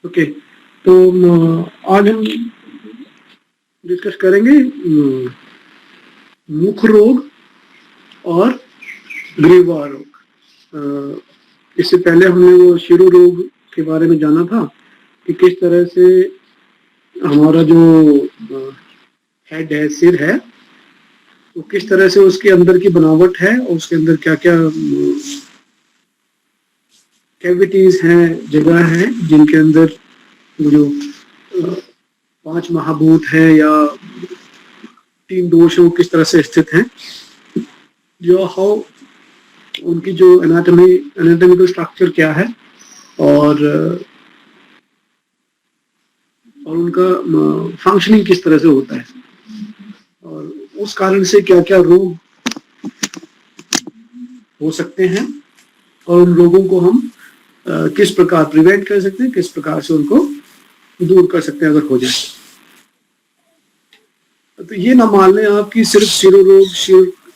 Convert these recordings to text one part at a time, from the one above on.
Okay, तो आज हम डिस्कस करेंगे मुख रोग और ग्रीवा रोग। इससे पहले हमने वो शिरो रोग के बारे में जाना था कि किस तरह से हमारा जो हेड है, सिर है, वो किस तरह से उसके अंदर की बनावट है और उसके अंदर क्या क्या कैविटीज हैं, जगह हैं जिनके अंदर जो 5 महाभूत हैं या 3 दोष वो किस तरह से स्थित हैं, जो हाउ उनकी जो एनाटॉमिकल स्ट्रक्चर क्या है और उनका फंक्शनिंग किस तरह से होता है और उस कारण से क्या क्या रोग हो सकते हैं और उन रोगों को हम किस प्रकार प्रिवेंट कर सकते हैं, किस प्रकार से उनको दूर कर सकते हैं अगर हो जाए। तो ये ना मान लें आप कि सिर्फ शिरो रोग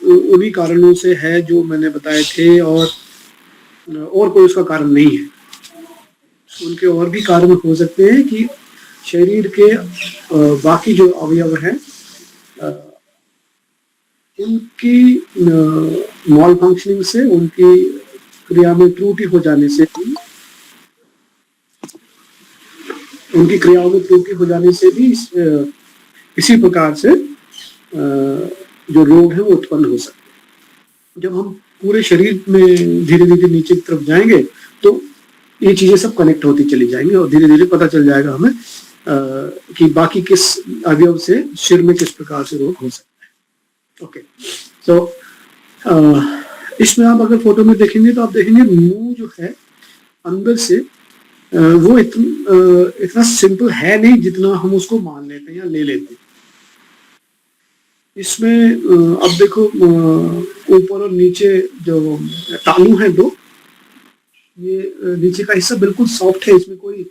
उन्हीं कारणों से है जो मैंने बताए थे और कोई उसका कारण नहीं है। उनके और भी कारण हो सकते हैं कि शरीर के बाकी जो अवयव हैं उनकी मॉल फंक्शनिंग से, उनकी क्रिया में त्रुटि हो जाने से, उनकी क्रियाओं में त्रुटि हो जाने से भी इसी प्रकार से जो रोग है वो उत्पन्न हो सकते हैं। जब हम पूरे शरीर में धीरे धीरे नीचे की तरफ जाएंगे तो ये चीजें सब कनेक्ट होती चली जाएंगी और धीरे धीरे पता चल जाएगा हमें कि बाकी किस अवयव से सिर में किस प्रकार से रोग हो सकता है। ओके, तो इसमें आप अगर फोटो में देखेंगे तो आप देखेंगे मुंह जो है अंदर से वो इतना सिंपल है नहीं जितना हम उसको मान लेते हैं या ले लेते हैं। इसमें अब देखो ऊपर और नीचे जो तालू है दो, ये नीचे का हिस्सा बिल्कुल सॉफ्ट है, इसमें कोई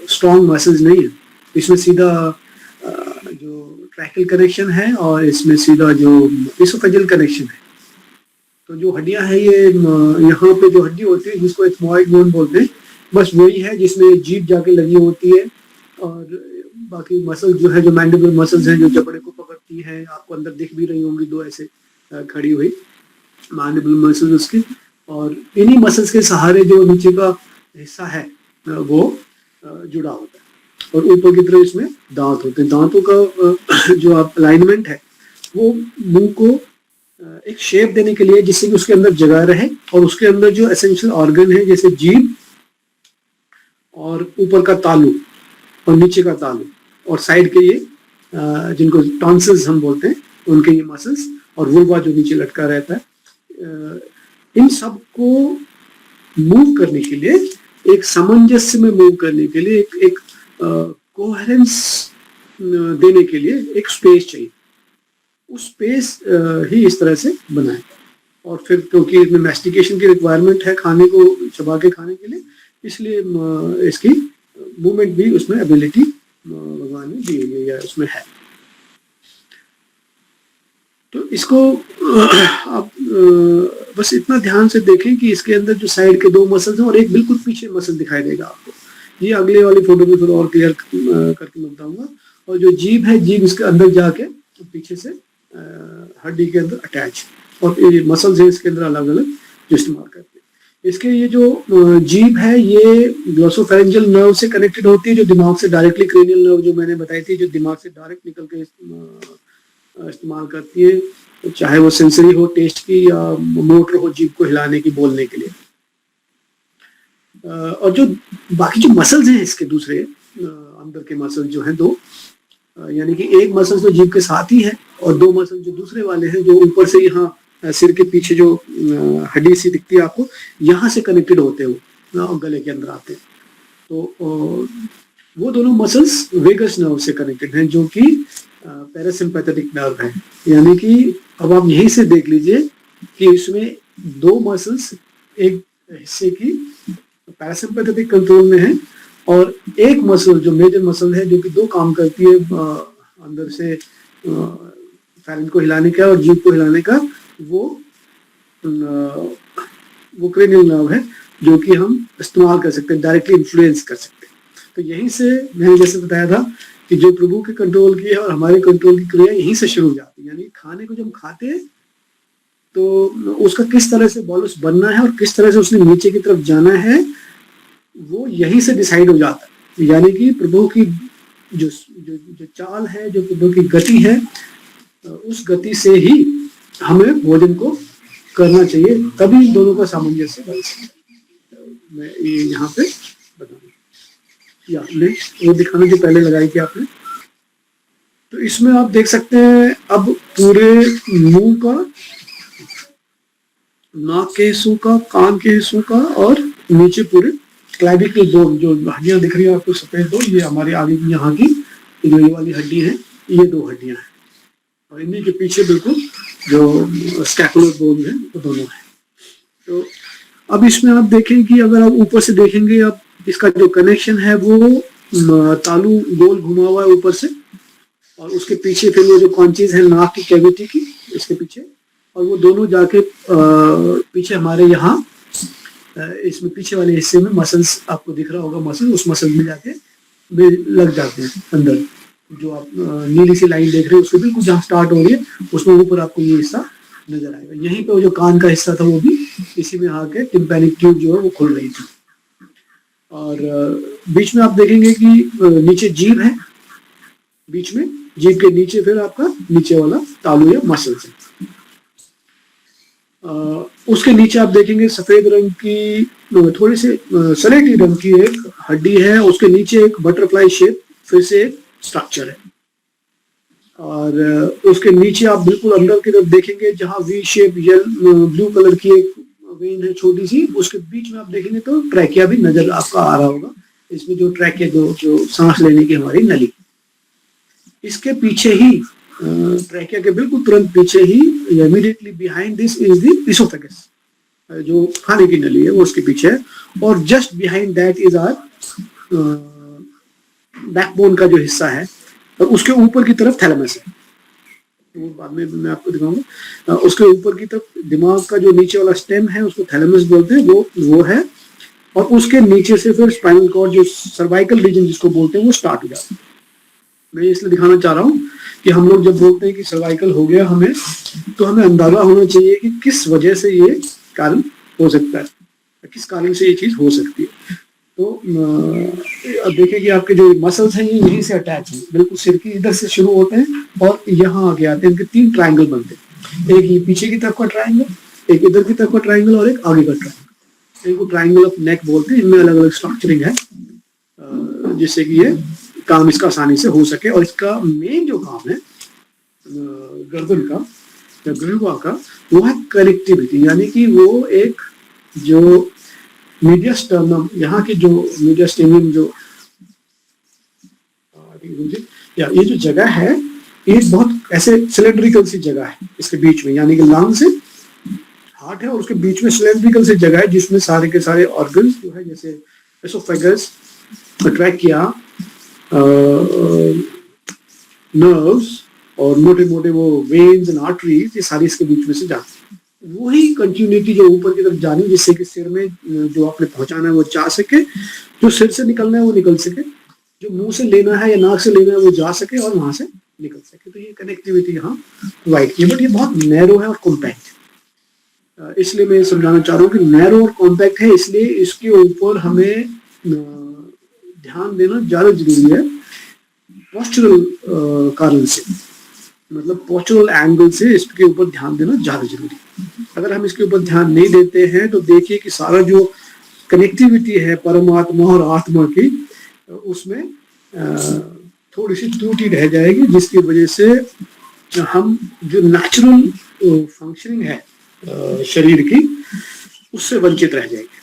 स्ट्रॉन्ग मसल्स नहीं है। इसमें सीधा जो ट्रैकिल कनेक्शन है और इसमें सीधा जो इसोफेजियल कनेक्शन है। तो जो हड्डियां हैं ये यहाँ पे जो हड्डी होती है जिसको एथमॉइड बोन बोलते हैं, बस वही है जिसमें जीभ जाके लगी होती है और बाकी मसल जो है, जो मैंडिबल मसल्स हैं जो जबड़े को पकड़ती हैं, आपको अंदर दिख भी रही होंगी दो ऐसे खड़ी हुई मैंडिबल मसल्स उसकी, और इन्हीं मसल्स के सहारे जो नीचे का हिस्सा है वो जुड़ा होता है और ऊपर की तरफ इसमें दांत होते हैं। दांतों का जो अलाइनमेंट है वो मुंह को एक शेप देने के लिए, जिससे कि उसके अंदर जगह रहे और उसके अंदर जो एसेंशियल ऑर्गन है जैसे जीभ और ऊपर का तालू और नीचे का तालू और साइड के ये जिनको टॉन्सिल्स हम बोलते हैं, उनके ये मसल्स और वुल्वा जो नीचे लटका रहता है, इन सब को मूव करने के लिए, एक सामंजस्य में मूव करने के लिए, एक कोहेरेंस देने के लिए एक स्पेस चाहिए। उस स्पेस ही इस तरह से बना है और फिर क्योंकि इसमें मैस्टिकेशन की रिक्वायरमेंट है खाने को चबा के खाने के लिए, इसलिए इसकी मूवमेंट भी उसमें एबिलिटी भगवान ने दी हुई है, उसमें है। तो इसको आप बस इतना ध्यान से देखें कि इसके अंदर जो साइड के 2 मसल्स हैं और एक बिल्कुल पीछे मसल दिखाई देगा आपको। ये अगले वाली फोटो में थोड़ा और क्लियर करके मैं बताऊंगा। और जो जीभ है, जीभ इसके अंदर जाके पीछे से हड्डी के अंदर अटैच, और ये मसल्स है इसके अंदर अलग अलग जो इस्तेमाल करते हैं। इसके ये जो जीभ है ये ग्लोसोफेरेंजियल नर्व से कनेक्टेड होती है, जो दिमाग से डायरेक्टली, क्रेनियल नर्व जो मैंने बताई थी, जो दिमाग से डायरेक्ट निकल के इस्तेमाल करती है, चाहे वो सेंसरी हो टेस्ट की या मोटर हो जीभ को हिलाने की, बोलने के लिए। और जो बाकी जो मसल्स हैं इसके दूसरे अंदर के मसल्स जो हैं 2, यानी कि एक मसल तो जीभ के साथ ही है और 2 मसल जो दूसरे वाले हैं जो ऊपर से यहाँ सिर के पीछे जो हड्डी सी दिखती है आपको, यहाँ से कनेक्टेड होते हैं और गले के अंदर आते हैं। तो वो दोनों मसल्स वेगस नर्व से कनेक्टेड हैं जो कि पैरासिम्पैथेटिक नर्व है। यानी कि अब आप यहीं से देख लीजिए कि इसमें 2 मसल्स एक हिस्से की पैरासिम्पैथेटिक कंट्रोल में है और एक मसल जो मेजर मसल है जो कि 2 काम करती है, अंदर से फैरेंज को हिलाने का और जीभ को हिलाने का, वो क्रेनियल नर्व है जो कि हम इस्तेमाल कर सकते हैं, डायरेक्टली इन्फ्लुएंस कर सकते हैं। तो यहीं से मैंने जैसे बताया था कि जो प्रभु के कंट्रोल की है और हमारे कंट्रोल की क्रिया यहीं से शुरू हो जाती है। यानी खाने को जब हम खाते हैं तो उसका किस तरह से बॉलस बनना है और किस तरह से उसने नीचे की तरफ जाना है वो यहीं से डिसाइड हो जाता है। यानी कि प्रभु की जो जो जो चाल है, जो प्रभु की गति है, उस गति से ही हमें भोजन को करना चाहिए, तभी इन दोनों का सामंजस्य बन सकता है। मैं ये यहाँ पे बताऊँ या वो दिखाना जो पहले लगाई थी आपने, तो इसमें आप देख सकते हैं अब पूरे मुंह का, नाक के हिस्सों का, कान के हिस्सों का और नीचे पूरे क्लैविकल बोन, जो हड्डियां दिख रही है आपको सफेद दो, ये हमारी आगे की यहाँ की जो ये वाली हड्डी है, ये 2 हड्डियां हैं और इन्हीं के पीछे बिल्कुल जो स्कैपुलर बोन है वो दोनों है। तो अब इसमें आप देखें कि अगर आप ऊपर से देखेंगे, आप इसका जो कनेक्शन है वो तालू गोल घुमा हुआ है ऊपर से, और उसके पीछे फिर वो जो कॉन्चीज है नाक की कैविटी की, इसके पीछे, और वो दोनों जाके पीछे हमारे यहाँ इसमें पीछे वाले हिस्से में मसल्स आपको दिख रहा होगा, मसल, उस मसल में जाके लग जाते हैं अंदर। जो आप नीली सी लाइन देख रहे हैं उसके बिल्कुल जहाँ स्टार्ट हो रही है उसमें ऊपर आपको ये हिस्सा नजर आएगा। यहीं पे वो जो कान का हिस्सा था वो भी इसी में आके टिम्पैनिक ट्यूब जो है वो खुल रही थी। और बीच में आप देखेंगे कि नीचे जीभ है, बीच में जीभ के नीचे फिर आपका नीचे वाला तालू या मसल्स है। उसके नीचे आप देखेंगे सफेद रंग की थोड़ी सी सलेटी रंग की एक हड्डी है, उसके नीचे एक बटरफ्लाई शेप फिर से एक स्ट्रक्चर है, और उसके नीचे आप बिल्कुल अंदर की तरफ देखेंगे जहां वी शेप ब्लू कलर की एक वेन है छोटी सी, उसके बीच में आप देखेंगे तो ट्रैकिया भी नजर आपका आ रहा होगा। इसमें जो ट्रैकिया जो सांस लेने की हमारी नली, इसके पीछे ही ट्रैकिया के बिल्कुल तुरंत पीछे ही immediately behind this is the oesophagus, जो खाने की नली है वो उसके पीछे है, और just behind that is our backbone का जो हिस्सा है, और उसके ऊपर की तरफ थैलेमस है, वो बाद में मैं आपको दिखाऊंगा। उसके ऊपर की तरफ दिमाग का जो नीचे वाला स्टेम है उसको थैलेमस बोलते हैं, वो है, और उसके नीचे से फिर स्पाइनल कॉर्ड जो सर्वाइकल रीजन जिसको बोलते हैं वो स्टार्ट हो जाता है। मैं इसलिए दिखाना चाह रहा हूँ कि हम लोग जब बोलते हैं कि सर्वाइकल हो गया हमें, तो हमें अंदाजा होना चाहिए कि किस वजह से ये कारण हो सकता है, किस कारण से ये चीज हो सकती है। तो अब देखिए कि आपके जो मसल्स हैं ये यहीं से अटैच हैं, बिल्कुल सिर की इधर से शुरू होते हैं और यहाँ आगे आते हैं, इनके 3 ट्रायंगल बनते हैं, एक ये पीछे की तरफ का ट्रायंगल, एक इधर की तरफ का ट्रायंगल और एक आगे का ट्रायंगल। इनको ट्रायंगल ऑफ नेक बोलते हैं। इनमें अलग अलग स्ट्रक्चरिंग है जिससे कि ये काम इसका आसानी से हो सके, और इसका मेन जो काम है गर्दन का या ग्रीवा का वो है कनेक्टिविटी, यानी कि वो एक जो मीडियास्टर्नम, यहाँ की जो मीडियास्टेनियम जो या ये जो जगह है ये बहुत ऐसे सिलेंड्रिकल सी जगह है इसके बीच में, यानी कि लंग से हार्ट है और उसके बीच में सिलेंड्रिकल सी जगह है जिसमें सारे के सारे ऑर्गन्स जो है जैसे एसोफेगस, ट्रैकिया, नर्व्स और मोटे मोटे वो वेन्स एंड आर्टरीज, ये सारी इसके बीच में से जाती है। वही कंटिन्यूटी जो ऊपर की तरफ जानी जिससे कि सिर में जो आपने पहुंचाना है वो जा सके, जो सिर से निकलना है वो निकल सके, जो मुंह से लेना है या नाक से लेना है वो जा सके और वहां से निकल सके। तो ये कनेक्टिविटी यहाँ प्रोवाइड की है, बट ये बहुत नैरो है और कॉम्पैक्ट। इसलिए मैं समझाना चाह रहा हूँ कि नैरो और कॉम्पैक्ट है, इसलिए इसके ऊपर हमें ध्यान देना ज्यादा जरूरी है पोस्चरल कारण से, मतलब पोस्चरल एंगल से इसके ऊपर ध्यान देना ज्यादा जरूरी है। अगर हम इसके ऊपर ध्यान नहीं देते हैं तो देखिए कि सारा जो कनेक्टिविटी है परमात्मा और आत्मा की, उसमें थोड़ी सी त्रुटि रह जाएगी, जिसकी वजह से हम जो नेचुरल फंक्शनिंग है शरीर की उससे वंचित रह जाएंगे।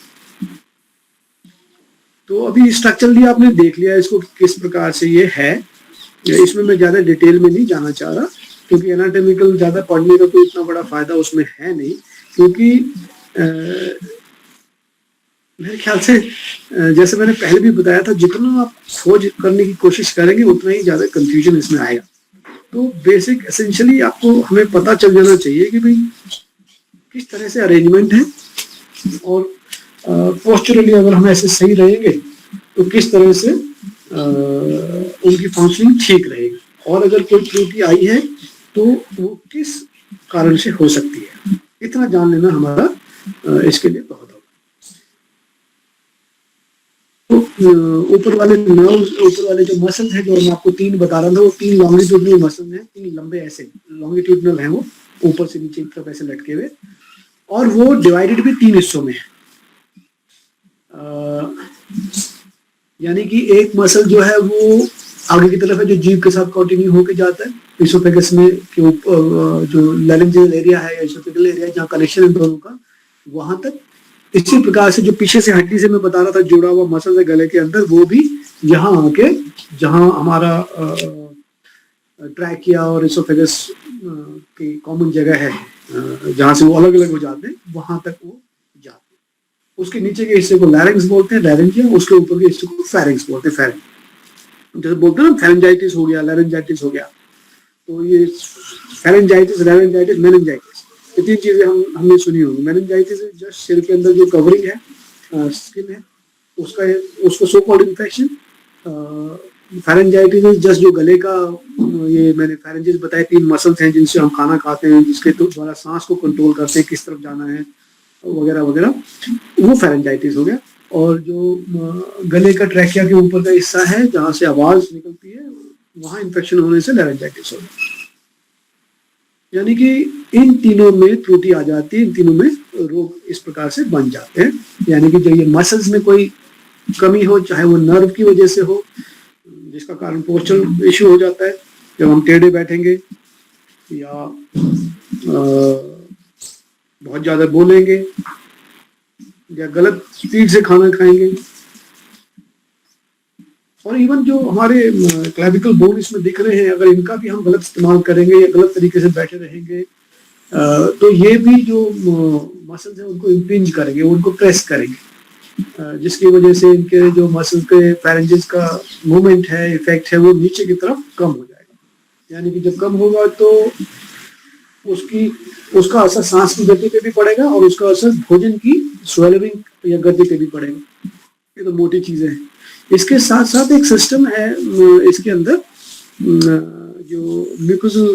तो अभी स्ट्रक्चरली आपने देख लिया इसको किस प्रकार से ये है, इसमें मैं ज्यादा डिटेल में नहीं जाना चाह रहा क्योंकि एनाटॉमिकल ज्यादा पढ़ने का कोई इतना बड़ा फायदा उसमें है नहीं, क्योंकि मेरे ख्याल से जैसे मैंने पहले भी बताया था जितना आप खोज करने की कोशिश करेंगे उतना ही ज्यादा कंफ्यूजन इसमें आएगा। तो बेसिक एसेंशियली आपको हमें पता चल जाना चाहिए कि भाई किस तरह से अरेंजमेंट है और पोस्चरली अगर हम ऐसे सही रहेंगे तो किस तरह से उनकी फंक्शनिंग ठीक रहेगी। और अगर कोई त्रुटि आई है तो वो किस कारण से हो सकती है, इतना जान लेना हमारा इसके लिए बहुत होगा। तो ऊपर वाले नर्व्स, ऊपर वाले जो मसल्स हैं जो मैं आपको 3 बता रहा था, वो 3 लॉन्गिट्यूडनल मसल हैं, 3 लंबे ऐसे लॉन्गिट्यूडनल हैं, वो ऊपर से नीचे की तरफ ऐसे लटके हुए, और वो डिवाइडेड भी 3 हिस्सों में है। यानी कि एक मसल जो है वो आगे की तरफ है, जो जीभ के साथ कंटिन्यू होके जाता है इसोफेगस में के ऊपर, जो लैरिंजियल एरिया है या इसोफेगल एरिया जहाँ कनेक्शन है दोनों का, वहां तक। इसी प्रकार से जो पीछे से हड्डी से मैं बता रहा था जुड़ा हुआ मसल है गले के अंदर, वो भी यहाँ आके, जहाँ हमारा ट्रैकिया और इसोफेगस की कॉमन जगह है, जहाँ से वो अलग अलग हो जाते हैं, वहां तक वो जाते हैं। उसके नीचे के हिस्से को लैरिंग्स बोलते हैं, लैरिंजिया, उसके ऊपर के हिस्से को फेरिंग्स बोलते हैं, फेरिंग। जैसे बोलते हैं ना फेरेंजाइटिस हो गया, लैरिंजाइटिस हो गया, तो ये फेरेंजाइटिस, लैरिंजाइटिस, मेनिंजाइटिस, ये 3 चीजें हमने सुनी होंगी। मेनिंजाइटिस जस्ट सिर के अंदर जो कवरिंग है, स्किन है, उसको so called infection. Pharyngitis just जो गले का, ये मैंने फेरेंजेस बताए 3 मसल्स हैं जिनसे हम खाना खाते हैं, जिसके द्वारा सांस को कंट्रोल करते हैं, किस तरफ जाना है वगैरह वगैरह, वो फेरेंजाइटिस हो गया। और जो गले का ट्रैकिया के ऊपर का हिस्सा है जहाँ से आवाज निकलती है, वहां इन्फेक्शन होने से लैरिंजाइटिस हो गया। यानी कि इन तीनों में त्रुटि आ जाती है, इन तीनों में रोग इस प्रकार से बन जाते हैं। यानी कि जब ये मसल्स में कोई कमी हो, चाहे वो नर्व की वजह से हो, जिसका कारण पोस्चरल इश्यू हो जाता है, जब हम टेढ़े बैठेंगे या बहुत ज्यादा बोलेंगे या गलत स्पीड से खाना खाएंगे, और इवन जो हमारे क्लेविकल बोन इसमें दिख रहे हैं, अगर इनका भी हम गलत इस्तेमाल करेंगे या गलत तरीके से बैठे रहेंगे, तो ये भी जो मसल्स हैं उनको इम्पिंज करेंगे, उनको प्रेस करेंगे, जिसकी वजह से इनके जो मसल के फेरेंजेस का मूवमेंट है, इफेक्ट है, वो नीचे की तरफ कम हो जाएगा। यानी कि जब कम होगा तो उसका असर सांस की गति पे भी पड़ेगा, और उसका असर भोजन की स्वेलरिंग या गति पे भी पड़ेगा। ये तो मोटी चीजें हैं। इसके साथ साथ एक सिस्टम है इसके अंदर, जो म्यूकोसल,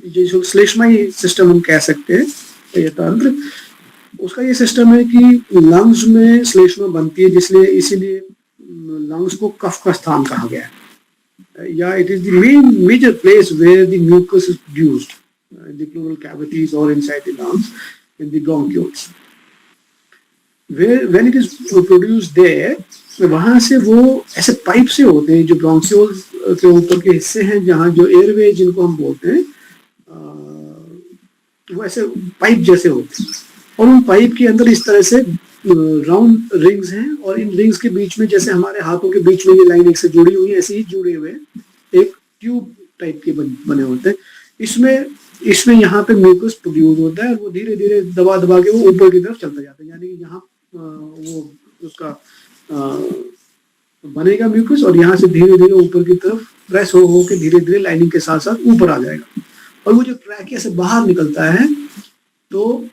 जो श्लेष्माई सिस्टम हम कह सकते हैं, ये तंत्र, उसका ये सिस्टम है कि लंग्स में श्लेष्मा बनती है, जिसलिए इसीलिए लंग्स को कफ का स्थान कहा गया है, या it is the major place where the mucus is produced, in the pleural cavities or inside the lungs, in the bronchioles. When it is produced there, वहां से वो ऐसे पाइप से होते हैं, जो ब्रोंकियोल्स के ऊपर के हिस्से हैं, जहाँ जो एयरवे जिनको हम बोलते हैं, वो ऐसे पाइप जैसे होते हैं, और उन पाइप के अंदर इस तरह से राउंड रिंग्स हैं, और इन रिंग्स के बीच में, जैसे हमारे हाथों के बीच में ये लाइन एक से जुड़ी हुई है, ऐसे ही जुड़े हुए एक ट्यूब टाइप के बने होते हैं। इसमें यहाँ पे म्यूकस प्रोड्यूस होता है, और वो धीरे धीरे दबा दबा के वो ऊपर की तरफ चलता जाता है। यानी कि यहाँ वो उसका बनेगा म्यूकस, और यहाँ से धीरे धीरे ऊपर की तरफ प्रेस हो के धीरे धीरे लाइनिंग के साथ साथ ऊपर आ जाएगा, और वो जो ट्रैकिया से बाहर निकलता है, तो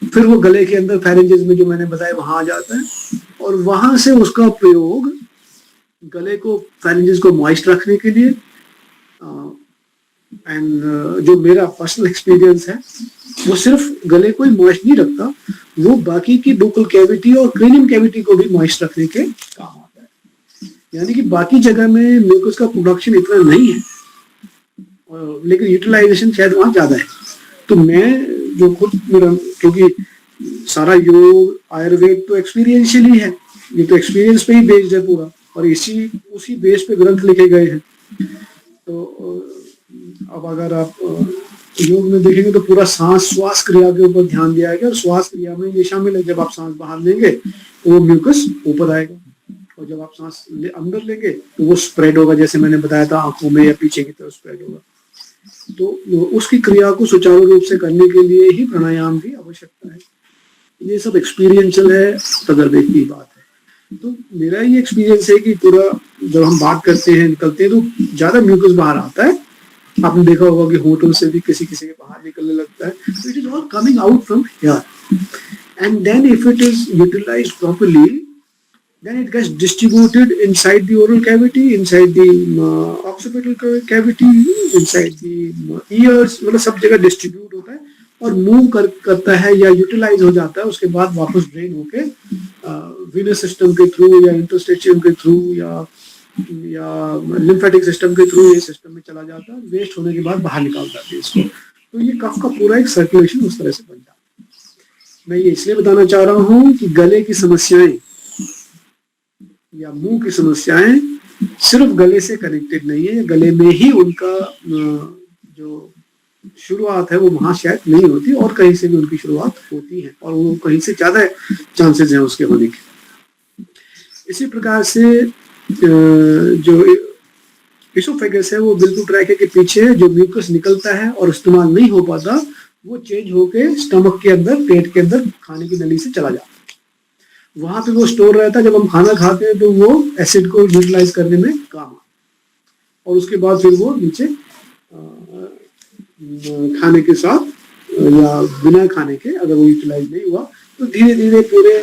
फिर वो गले के अंदर फेरेंजेस में जो मैंने बताया वहां आ जाता है, और वहां से उसका प्रयोग गले को, फेरेंजेस को मॉइस्ट रखने के लिए, एंड जो मेरा पर्सनल एक्सपीरियंस है, वो सिर्फ गले को ही मॉइस्ट नहीं रखता, वो बाकी की बुकल कैविटी और क्रेनियम कैविटी को भी मॉइस्ट रखने के काम आता है। यानी कि बाकी जगह में म्यूकस का प्रोडक्शन इतना नहीं है, लेकिन यूटिलाइजेशन शायद वहां ज्यादा है। तो मैं जो खुद मेरा, क्योंकि सारा योग आयुर्वेद तो एक्सपीरियंशियल ही है, ये तो एक्सपीरियंस पे ही बेस्ड है पूरा, और उसी बेस पे ग्रंथ लिखे गए हैं। तो अब अगर आप योग में देखेंगे तो पूरा श्वास क्रिया के ऊपर ध्यान दिया गया, और श्वास क्रिया में ये शामिल है, जब आप सांस बाहर लेंगे तो वो म्यूकस ऊपर आएगा, और जब आप सांस अंदर लेंगे तो वो स्प्रेड होगा, जैसे मैंने बताया था, आंखों में या पीछे की तरफ स्प्रेड होगा। तो उसकी क्रिया को सुचारू रूप से करने के लिए ही प्राणायाम की आवश्यकता है। ये सब एक्सपीरियंशियल है, तजर्बे की बात है। तो मेरा ये एक्सपीरियंस है कि पूरा जब हम बात करते हैं, निकलते हैं, तो ज्यादा म्यूकस बाहर आता है। आपने देखा होगा कि होठों से भी किसी के बाहर निकलने लगता है। तो it is all coming out from here, and then if it is utilised properly, then it gets distributed inside the oral cavity, inside the occipital cavity, inside the ears, मतलब सब जगह डिस्ट्रीब्यूट होता है और मूव करता है या utilise हो जाता है, उसके बाद वापस ड्रेन होके वीनस सिस्टम के थ्रू या इंटरस्टिशियम के थ्रू या लिम्फेटिक सिस्टम के थ्रू ये सिस्टम में चला जाता है, वेस्ट होने के बाद बाहर निकाल जाती है इसको। तो ये कफ का पूरा एक सर्कुलेशन उस तरह से बन जाता है। मैं ये इसलिए बताना चाह रहा हूँ कि गले की समस्याएं या मुंह की समस्याएं सिर्फ गले से कनेक्टेड नहीं है, गले में ही उनका जो शुरुआत है वो वहां शायद नहीं होती और कहीं से भी उनकी शुरुआत होती है और वो कहीं से ज्यादा चांसेस हैं उसके होने के। इसी प्रकार से जो इसोफेगस है वो बिल्कुल ट्रैके के पीछे जो म्यूकस निकलता है और इस्तेमाल नहीं हो पाता वो चेंज होके स्टमक के अंदर, पेट के अंदर खाने की नली से चला जाता है। वहां पे वो स्टोर रहता है, जब हम खाना खाते हैं तो वो एसिड को यूटिलाइज करने में काम आता है और उसके बाद फिर वो नीचे खाने के साथ या बिना खाने के अगर वो यूटिलाइज नहीं हुआ तो धीरे धीरे पूरे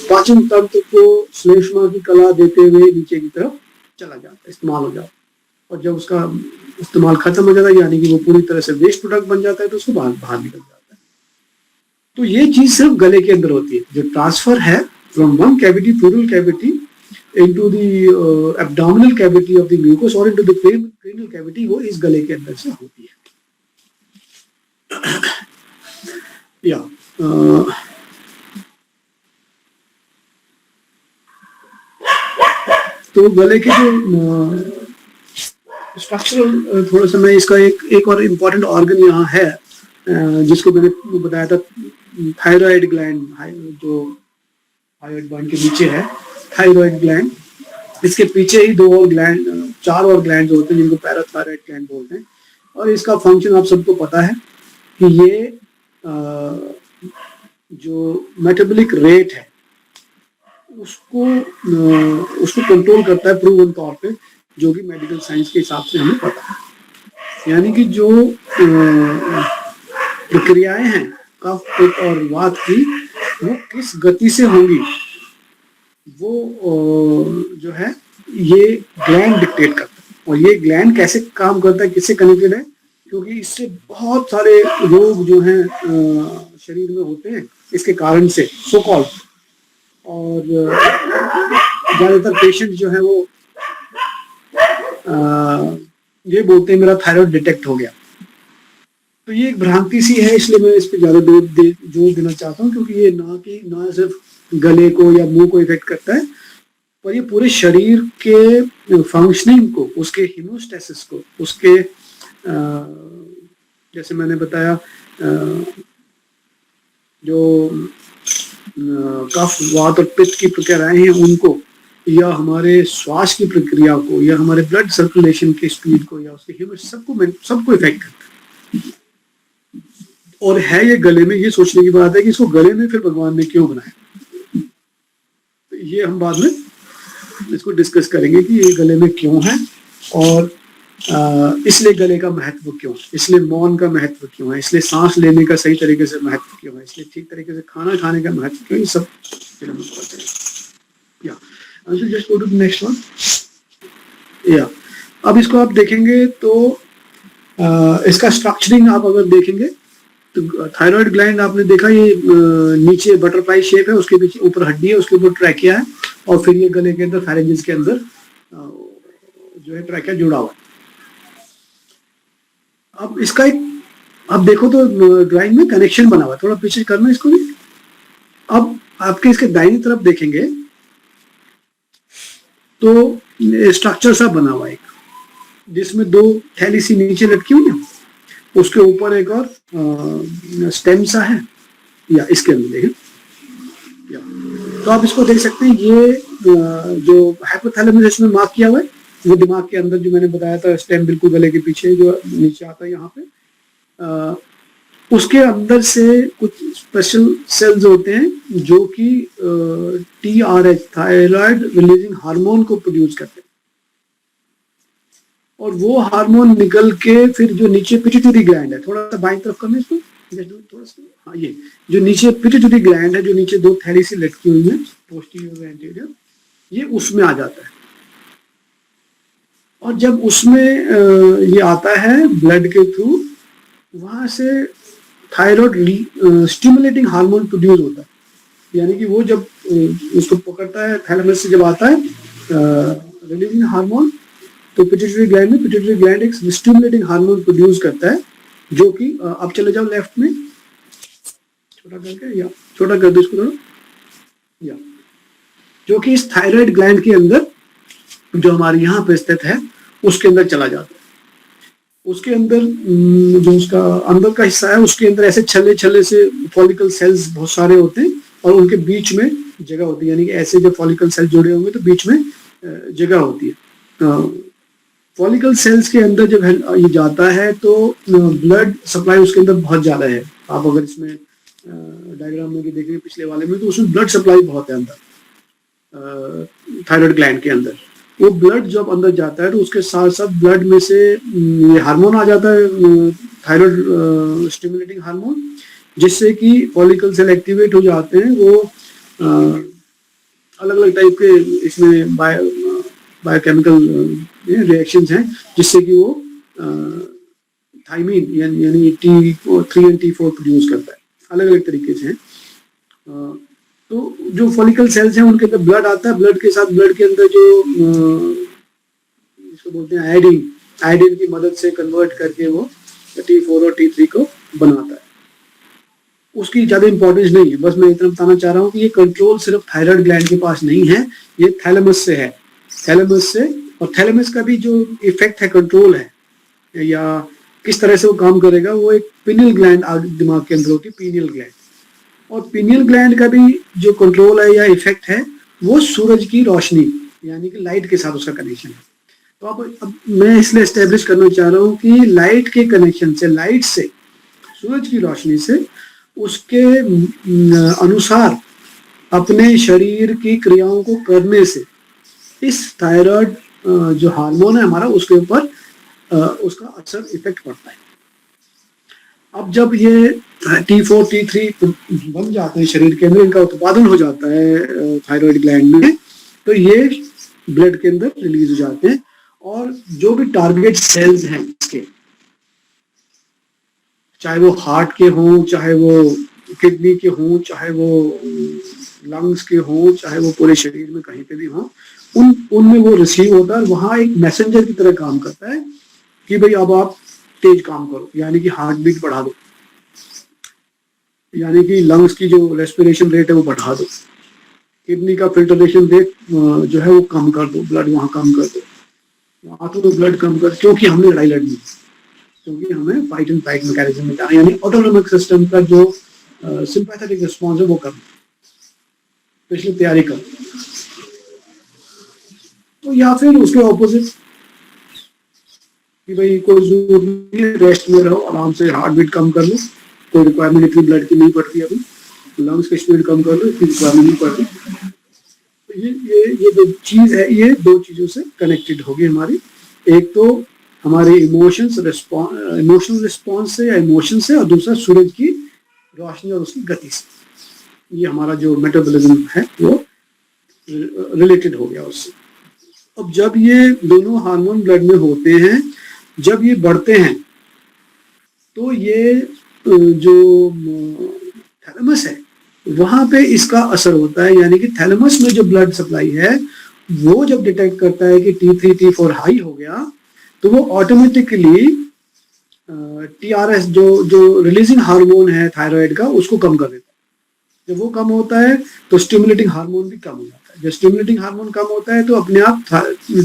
पाचन तंत्र को श्लेष्मा की कला देते हुए नीचे की तरफ चला जाता है, इस्तेमाल हो जाता है और जब उसका इस्तेमाल खत्म हो जाता है यानी कि वो पूरी तरह से वेस्ट प्रोडक्ट बन जाता है तो उसको बाहर निकल जाता है। तो ये चीज सिर्फ गले के अंदर होती है। जो ट्रांसफर है from one cavity, pleural cavity, into the abdominal cavity of the mucus or into the cranial cavity, वो इस गले के अंदर से होती है। या तो गले के जो स्ट्रक्चरल थोड़ा सा मैं इसका एक और इम्पोर्टेंट ऑर्गन यहाँ है जिसको मैंने बताया था, थायराइड ग्लैंड, जो थायराइड ग्लैंड के नीचे है थायराइड ग्लैंड, इसके पीछे ही 2 और ग्लैंड, 4 और ग्लैंड होते हैं जिनको पैराथायराइड ग्लैंड बोलते हैं और इसका फंक्शन आप सबको पता है कि ये जो मेटाबॉलिक रेट है उसको कंट्रोल करता है प्रूवन तौर पे, जो कि मेडिकल साइंस के हिसाब से हमें पता है। यानी कि जो प्रक्रियाएं हैं कफ, पित्त और वात की वो किस गति से होंगी वो जो है ये ग्लैंड डिक्टेट करता है। और ये ग्लैंड कैसे काम करता है, किससे कनेक्टेड है, क्योंकि इससे बहुत सारे रोग जो हैं शरीर में होते हैं इसके कारण से सो कॉल्ड, और ज्यादातर पेशेंट जो है वो ये बोलते हैं मेरा थायराइड डिटेक्ट हो गया। तो ये एक भ्रांति सी है, इसलिए मैं इस पर ज्यादा जोर देना चाहता हूँ, क्योंकि ये ना सिर्फ गले को या मुंह को इफेक्ट करता है पर ये पूरे शरीर के फंक्शनिंग को, उसके हीमोस्टेसिस को, उसके जैसे मैंने बताया जो कफ, वात और पित्त की प्रक्रियाएं हैं उनको, या हमारे श्वास की प्रक्रिया को, या हमारे ब्लड सर्कुलेशन की स्पीड को, या उसके हीमोस्टेसिस सबको इफेक्ट करता है। और है ये गले में, ये सोचने की बात है कि इसको गले में फिर भगवान ने क्यों बनाया। तो ये हम बाद में इसको डिस्कस करेंगे कि ये गले में क्यों है और इसलिए गले का महत्व क्यों, इसलिए मौन का महत्व क्यों है, इसलिए सांस लेने का सही तरीके से महत्व क्यों है, इसलिए ठीक तरीके से खाना खाने का महत्व क्यों, ये सब फिर हम पढ़ते हैं। Just go to the next one. या अब इसको आप देखेंगे तो इसका स्ट्रक्चरिंग आप अगर देखेंगे तो थायराइड ग्लैंड आपने देखा, ये नीचे बटरफ्लाई शेप है, उसके पीछे ऊपर हड्डी है, उसके ऊपर ट्रैकिया है और फिर ये गले के अंदर फेरेंजिस के अंदर जो है ट्रैकिया जुड़ा हुआ। अब इसका एक अब देखो तो ड्राइंग में कनेक्शन बना हुआ है, थोड़ा पीछे करना इसको भी। अब आपके इसके दाहिनी तरफ देखेंगे तो स्ट्रक्चर सा बना हुआ है एक, जिसमें 2 थैली सी नीचे लटकी हुई है, उसके ऊपर एक और स्टेम सा है, या इसके अंदर देखें, तो आप इसको देख सकते हैं। ये जो हाइपोथैलेमस इसमें मार्क किया हुआ है, वो दिमाग के अंदर जो मैंने बताया था, स्टेम बिल्कुल गले के पीछे जो नीचे आता है यहाँ पे, उसके अंदर से कुछ स्पेशल सेल्स होते हैं जो कि TRH, थायराइड रिलीजिंग हार्मोन को प्रोड्यूस करते हैं, और वो हार्मोन निकल के फिर जो नीचे पिट्यूटरी ग्लैंड है, थोड़ा सा बाईं तरफ करना इसको, थोड़ा सा, हाँ, ये जो नीचे पिट्यूटरी ग्लैंड है, जो नीचे 2 थैली सी लटकी हुई है, पोस्टीरियर एंटीरियर, ये उसमें आ जाता है। और जब उसमें ये आता है ब्लड के थ्रू, वहां से थायराइड स्टिमुलेटिंग हार्मोन प्रोड्यूस होता है, यानी कि वो जब उसको पकड़ता है थैलेमस से जब आता है रिलीजिंग हार्मोन, तो पिट्यूटरी ग्लैंड एक स्टिमुलेटिंग हार्मोन प्रोड्यूस करता है, जो कि अब चले जाओ लेफ्ट में, छोटा करके, या छोटा कर दो इसको थोड़ा, या जो कि इस थायराइड ग्लैंड के अंदर जो हमारे यहाँ पे स्थित है उसके अंदर चला जाता है। उसके अंदर जो उसका अंदर का हिस्सा है, उसके अंदर ऐसे छल्ले छल्ले से फॉलिकल सेल्स बहुत सारे होते हैं, और उनके बीच में जगह होती है, यानी कि ऐसे जब फॉलिकल सेल जुड़े होंगे तो बीच में जगह होती है। फॉलिकल सेल्स के अंदर जब ये जाता है तो ब्लड सप्लाई उसके अंदर बहुत ज़्यादा है। आप अगर इसमें डायग्राम में देखेंगे पिछले वाले में, तो उसमें ब्लड सप्लाई बहुत है अंदर थायराइड ग्लैंड के अंदर। वो ब्लड जब अंदर जाता है तो उसके साथ साथ ब्लड में से ये हार्मोन आ जाता है, थायराइड स्टिमुलेटिंग हार्मोन, जिससे कि फॉलिकल सेल एक्टिवेट हो जाते हैं। वो अलग अलग टाइप के इसमें बायोकेमिकल रिएक्शंस हैं, जिससे कि वो थायमीन यानी T3 और T4 प्रोड्यूस करता है, अलग अलग तरीके से हैं। तो जो फॉलिकल सेल्स हैं उनके अंदर ब्लड आता है, ब्लड के साथ ब्लड के अंदर जो इसको बोलते हैं आयोडीन की मदद से कन्वर्ट करके वो T4 और T3 को बनाता है। उसकी ज़्यादा इंपॉर्टेंस नहीं है, बस मैं इतना बताना चाह रहा हूँ कि ये कंट्रोल सिर्फ थायराइड ग्लैंड के पास नहीं है, ये थैलेमस से है। थैलेमस से, और थैलेमस का भी जो इफेक्ट है, कंट्रोल है, या किस तरह से वो काम करेगा, वो एक पिनियल ग्लैंड दिमाग के अंदर होती है, पीनियल ग्लैंड। और पीनियल ग्लैंड का भी जो कंट्रोल है या इफेक्ट है, वो सूरज की रोशनी यानी कि लाइट के साथ उसका कनेक्शन है। तो अब मैं इसलिए एस्टेब्लिश करना चाह रहा हूँ कि लाइट के कनेक्शन से, लाइट से, सूरज की रोशनी से, उसके अनुसार अपने शरीर की क्रियाओं को करने से इस थायराइड जो हार्मोन है हमारा, उसके ऊपर उसका असर इफेक्ट पड़ता है। अब जब ये T4 T3 बन जाते हैं शरीर के अंदर, इनका उत्पादन हो जाता है थायराइड ग्लैंड में, तो ये ब्लड के अंदर रिलीज हो जाते हैं। और जो भी टारगेट सेल्स हैं इसके, चाहे वो हार्ट के हों, चाहे वो किडनी के हों, चाहे वो लंग्स के हों, चाहे वो पूरे शरीर में कहीं पे भी हों, उनमें वो रिसीव होता है। वहाँ एक मैसेंजर की तरह काम करता है कि भाई अब आप तेज काम करो, यानी कि हार्ट बीट बढ़ा दो, यानी कि लंग्स की जो रेस्पिरेशन रेट है वो बढ़ा दो, किडनी का फिल्ट्रेशन रेट जो है वो कम कर दो, ब्लड वहाँ कम कर दो, आंखों में ब्लड कम कर, क्योंकि हमने लड़ाई लड़नी, क्योंकि हमें फाइट एंड फाइट मैकेनिज्म में जाना, यानी ऑटोनोमिक सिस्टम का जो सिंपैथेटिक रिस्पॉन्स है वो करना, तो इसलिए तैयारी करो। तो या फिर उसके ऑपोजिट कि भाई कोई जरूरत नहीं है, रेस्ट में रहो, आराम से हार्ट बीट कम कर लो, कोई रिक्वायरमेंट इतनी ब्लड की नहीं पड़ती, अभी लंग्स की स्पीड कम कर लो, इतनी रिक्वायरमेंट नहीं पड़ती। तो ये जो चीज है, ये दो चीजों से कनेक्टेड होगी हमारी। एक तो हमारे इमोशनल रिस्पॉन्स से या इमोशन से, और दूसरा सूरज की रोशनी और उसकी गति से। ये हमारा जो मेटाबॉलिज्म है वो रिलेटेड हो गया उससे। अब जब ये दोनों हार्मोन ब्लड में होते हैं, जब ये बढ़ते हैं, तो ये जो थैलेमस है वहां पे इसका असर होता है, यानी कि थैलेमस में जो ब्लड सप्लाई है वो जब डिटेक्ट करता है कि T3 T4 हाई हो गया, तो वो ऑटोमेटिकली TRS जो रिलीजिंग हार्मोन है थायराइड का, उसको कम कर देता है। जब वो कम होता है तो स्टिमुलेटिंग हार्मोन भी कम हो जाता है। जब स्टिमुलेटिंग हार्मोन कम होता है तो अपने आप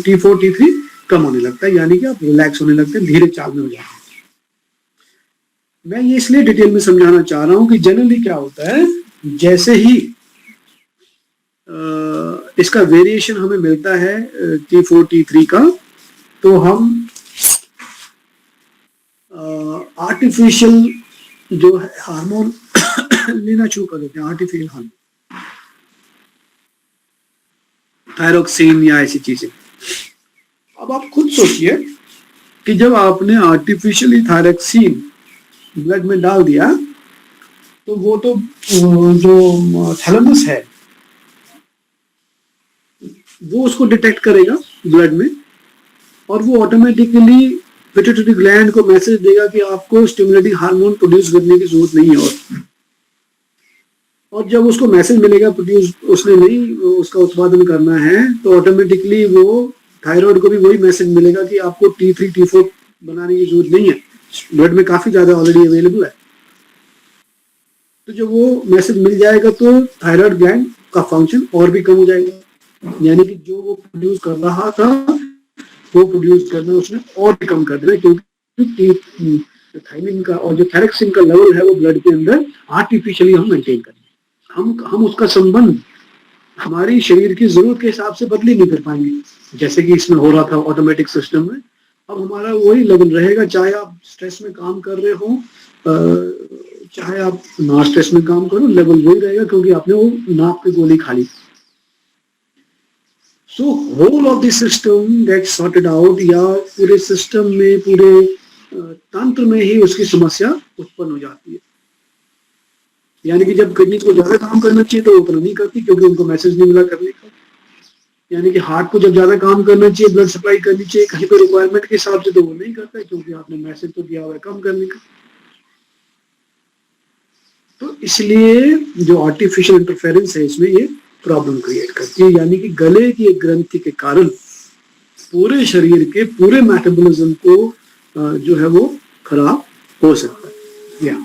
T4 T3 कम होने लगता है, यानी कि आप रिलैक्स होने लगते हैं, धीरे चाल में हो जाते हैं। मैं ये इसलिए डिटेल में समझाना चाह रहा हूं कि जनरली क्या होता है, जैसे ही इसका वेरिएशन हमें मिलता है T4 T3 का, तो हम आर्टिफिशियल जो है हार्मोन लेना शुरू कर देते हैं, आर्टिफिशियल हार्मोन, थायरोक्सिन या ऐसी चीजें। अब आप खुद सोचिए कि जब आपने आर्टिफिशियली थायरोक्सिन ब्लड में डाल दिया, तो वो तो जो थैलेमस है वो उसको डिटेक्ट करेगा ब्लड में, और वो ऑटोमेटिकली पिट्यूटरी ग्लैंड को मैसेज देगा कि आपको स्टिमुलेटिंग हार्मोन प्रोड्यूस करने की जरूरत नहीं है। और जब उसको मैसेज मिलेगा प्रोड्यूस उसने नहीं उसका उत्पादन करना है, तो ऑटोमेटिकली वो थायराइड को भी वही मैसेज मिलेगा कि आपको T3 T4 बनाने की जरूरत नहीं है, ब्लड में काफी ज्यादा ऑलरेडी अवेलेबल है। तो जब वो मैसेज मिल जाएगा तो थायराइड ग्लैंड का फंक्शन और भी कम हो जाएगा, यानी कि जो वो प्रोड्यूस कर रहा था वो प्रोड्यूस करना उसने और भी कम कर देना, क्योंकि थायमिन का और जो थायरक्सिन का लेवल है वो ब्लड के अंदर आर्टिफिशियली हम मेंटेन करेंगे। हम उसका संबंध हमारी शरीर की जरूरत के हिसाब से बदली नहीं कर पाएंगे, जैसे कि इसमें हो रहा था ऑटोमेटिक सिस्टम में। अब हमारा वही लेवल रहेगा, चाहे आप स्ट्रेस में काम कर रहे हो चाहे आप ना स्ट्रेस में काम करो, लेवल वही रहेगा, क्योंकि आपने वो नाप की गोली खा ली। So whole of the system get sorted out, या पूरे सिस्टम में पूरे तंत्र में ही उसकी समस्या उत्पन्न हो जाती है। यानी कि जब किडनी को ज्यादा काम करना चाहिए तो वो उतना नहीं करती, क्योंकि उनको मैसेज नहीं मिला करने का। यानी कि हार्ट को जब ज्यादा काम करना चाहिए, ब्लड सप्लाई करनी चाहिए कहीं पे रिक्वायरमेंट के हिसाब से, तो वो नहीं करता है, क्योंकि आपने मैसेज तो दिया हुआ है कम करने का। तो इसलिए जो आर्टिफिशियल इंटरफेरेंस है इसमें ये प्रॉब्लम क्रिएट करती है, यानी कि गले की एक ग्रंथि के कारण पूरे शरीर के पूरे मेटाबॉलिज्म को जो है वो खराब हो सकता है। या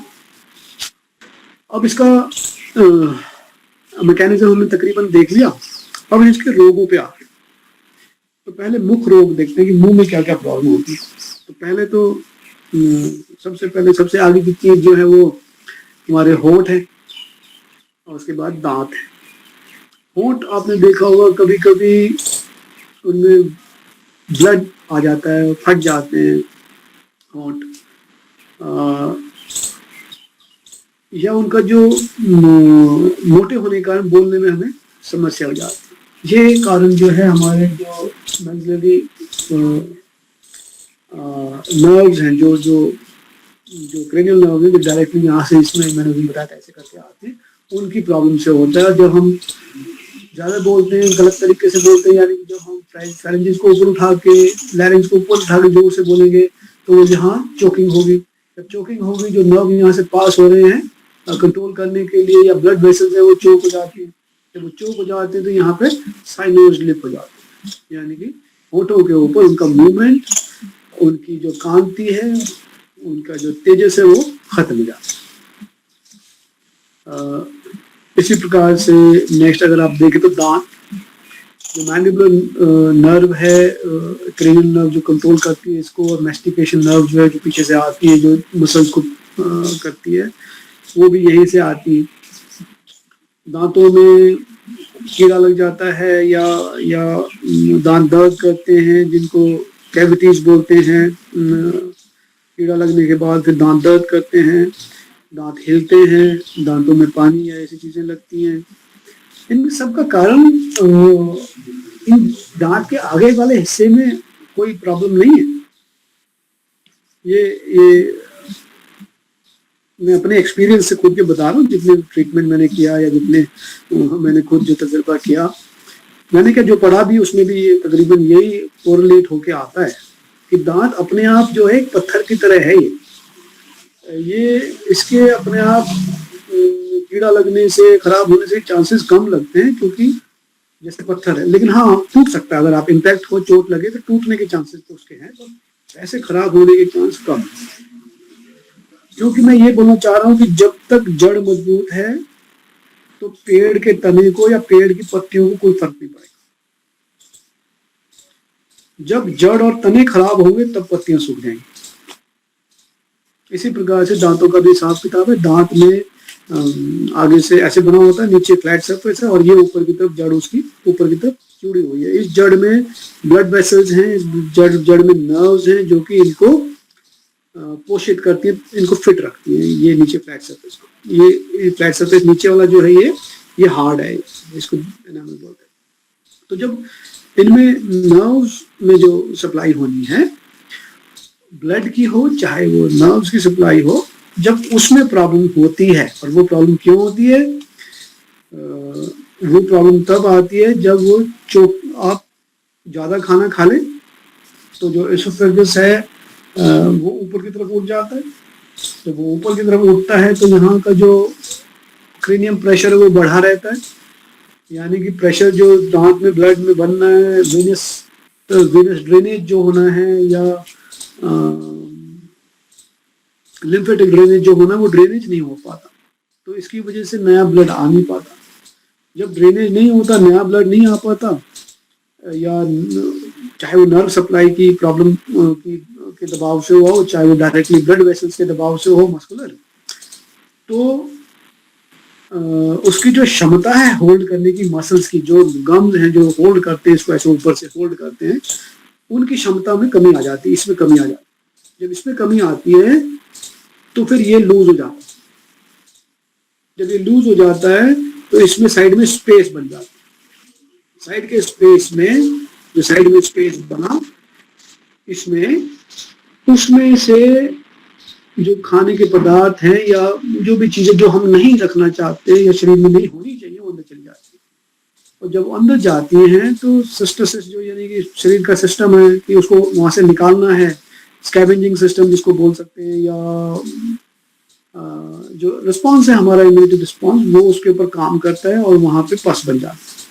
अब इसका मैकेनिज्म हमने तकरीबन देख लिया, अब इसके रोगों पे आते हैं। तो पहले मुख्य रोग देखते हैं कि मुंह में क्या क्या प्रॉब्लम होती है। तो पहले तो सबसे आगे की चीज जो है वो हमारे होंठ है, और उसके बाद दांत है। होंठ आपने देखा होगा कभी कभी उनमें ब्लड आ जाता है, फट जाते हैं होंठ, या उनका जो मोटे होने के कारण बोलने में हमें समस्या हो जाती है। ये कारण जो है हमारे जो मैक्सिलरी नर्व्स हैं, जो जो जो क्रेनियल नर्व है, जो डायरेक्टली यहाँ से इसमें मैंने भी बताया ऐसे करके आते हैं, उनकी प्रॉब्लम से होता है। जब हम ज्यादा बोलते हैं, गलत तरीके से बोलते हैं, यानी कि जब हम फेरेंजिस को ऊपर उठा के, लैरिंज को ऊपर उठा के जोर से बोलेंगे तो यहाँ चोकिंग होगी। जब चोकिंग होगी, जो नर्व यहाँ से पास हो रहे हैं कंट्रोल करने के लिए, या ब्लड वेसल्स है वो चोक हो जाती है। जब वो चोक हो जाते हैं तो यहाँ पे साइनोज लिप हो जाती है, यानी कि होठों के ऊपर उनका मूवमेंट, उनकी जो कांति है, उनका जो तेजस है वो खत्म हो जाता है। इसी प्रकार से नेक्स्ट अगर आप देखें तो दांत, जो मैंडिबुलर नर्व है, क्रेनियल नर्व जो कंट्रोल करती है इसको, और मैस्टिकेशन नर्व जो है जो पीछे से आती है, जो मसल्स को करती है, वो भी यहीं से आती है। दांतों में कीड़ा लग जाता है या दांत दर्द करते हैं, जिनको कैविटीज बोलते हैं। कीड़ा लगने के बाद फिर दांत दर्द करते हैं, दांत हिलते हैं, दांतों में पानी या ऐसी चीजें लगती हैं। इन सब का कारण इन दांत के आगे वाले हिस्से में कोई प्रॉब्लम नहीं है। ये मैं अपने एक्सपीरियंस से खुद के बता रहा हूँ, जितने ट्रीटमेंट मैंने किया या जितने मैंने खुद जो तजुर्बा किया, मैंने क्या जो पढ़ा भी उसमें भी ये तकरीबन यही कोरिलेट होके आता है कि दांत अपने आप जो है एक पत्थर की तरह है। ये इसके अपने आप कीड़ा लगने से, खराब होने से चांसेस कम लगते हैं, क्योंकि जैसे पत्थर है। लेकिन हाँ, टूट सकता है, अगर आप इम्पैक्ट हो, चोट लगे तो टूटने के चांसेस तो उसके हैं, तो ऐसे खराब होने के चांस कम। क्योंकि मैं ये बोलना चाह रहा हूँ कि जब तक जड़ मजबूत है तो पेड़ के तने को या पेड़ की पत्तियों को कोई फर्क नहीं पड़ेगा। जब जड़ और तने खराब होंगे तब पत्तियां सूख जाएंगी। इसी प्रकार से दांतों का भी हिसाब किताब है। दांत में आगे से ऐसे बना होता है, नीचे फ्लैट सरफेस है, और ये ऊपर की तरफ जड़ उसकी ऊपर की तरफ जुड़ी हुई है। इस जड़ में ब्लड वेसल्स हैं, इस जड़ में नर्व्स हैं जो कि इनको पोषित करती है, इनको फिट रखती है। ये नीचे फ्लैट सरफेस, ये फ्लैट सरफेस नीचे वाला जो है ये हार्ड है, इसको एनामल बोलते हैं। तो जब इनमें नर्व्स में जो सप्लाई होनी है, ब्लड की हो चाहे वो नर्व्स की सप्लाई हो, जब उसमें प्रॉब्लम होती है, और वो प्रॉब्लम क्यों होती है, वो प्रॉब्लम तब आती है जब वो चोक आप ज़्यादा खाना खा लें तो जो एसोफेगस है वो ऊपर की तरफ उठ जाता है। जब वो ऊपर की तरफ उठता है तो यहाँ का जो क्रेनियम प्रेशर है वो बढ़ा रहता है, यानी कि प्रेशर जो दांत में ब्लड में बनना है, वेनस ड्रेनेज जो होना है या लिम्फेटिक ड्रेनेज जो होना, वो ड्रेनेज नहीं हो पाता, तो इसकी वजह से नया ब्लड आ नहीं पाता। जब ड्रेनेज नहीं होता, नया ब्लड नहीं आ पाता, या चाहे वो नर्व सप्लाई की प्रॉब्लम के दबाव से हो, चाहे वो डायरेक्टली ब्लड वेसल्स के दबाव से हो मस्कुलर, तो उसकी जो क्षमता है होल्ड करने की, मसल्स की जो गम्स हैं जो होल्ड करते हैं इसको, ऐसे ऊपर से होल्ड करते हैं, उनकी क्षमता में कमी आ जाती है, इसमें कमी आ जाती है। जब इसमें कमी आती है तो फिर ये लूज हो जाता है। जब ये लूज हो जाता है तो इसमें साइड में स्पेस बन जाता है। साइड के स्पेस में, जो साइड में स्पेस बना, इसमें उसमें से जो खाने के पदार्थ हैं या जो भी चीजें जो हम नहीं रखना चाहते या शरीर में नहीं होनी चाहिए, वो अंदर चली जाती है। और जब अंदर जाती हैं तो सिस्टोसिस, जो यानी कि शरीर का सिस्टम है कि उसको वहां से निकालना है, स्कैवेंजिंग सिस्टम जिसको बोल सकते हैं, या जो रिस्पॉन्स है हमारा इम्यूनिटी रिस्पॉन्स, वो उसके ऊपर काम करता है और वहां पे पस बन जाता है,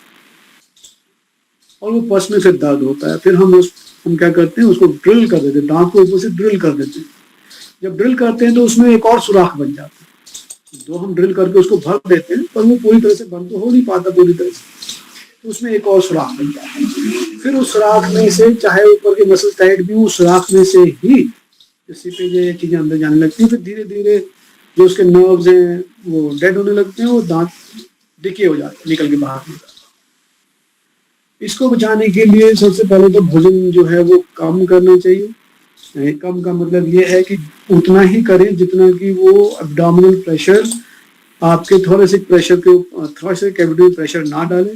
और वो पस में फिर दर्द होता है। फिर हम क्या करते हैं, उसको ड्रिल कर देते हैं, दांत को ऊपर से ड्रिल कर देते हैं। जब ड्रिल करते हैं तो उसमें एक और सुराख बन जाता है, जो हम ड्रिल करके उसको भर देते हैं, पर वो पूरी तरह से बंद तो हो नहीं पाता पूरी तरह से, तो उसमें एक और सुराख बन जाता है। फिर उस सुराख में से, चाहे ऊपर के मसल टाइट भी, उस सुराख में से ही इसी पे ये चीजें अंदर जाने लगती है। फिर धीरे धीरे जो उसके नर्व्स हैं वो डेड होने लगते हैं, वो दांत डिके हो जाते हैं, निकल के बाहर निकल। इसको बचाने के लिए सबसे पहले तो भोजन जो है वो कम करना चाहिए। कम का मतलब ये है कि उतना ही करें जितना कि वो एब्डोमिनल प्रेशर, आपके थोरेसिक प्रेशर के, थोरेसिक कैविटी में प्रेशर ना डाले,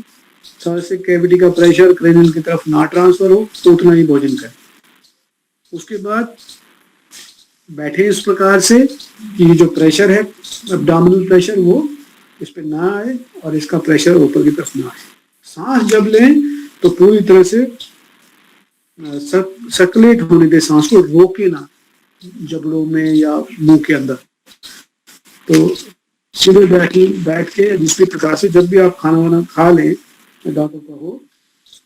थोरेसिक कैविटी का प्रेशर क्रेनियल की तरफ ना ट्रांसफर हो, तो उतना ही भोजन करें। उसके बाद बैठे इस प्रकार से कि जो प्रेशर है एब्डोमिनल प्रेशर वो इस पे ना आए और इसका प्रेशर ऊपर की तरफ ना आए। सांस जब लें तो पूरी तरह से सर्कुलेट होने के, सांस को रोके ना जबड़ों में या मुंह के अंदर। तो सीधे बैठ के दूसरी प्रकार से जब भी आप खाना वाना खा लें, दांतों का हो,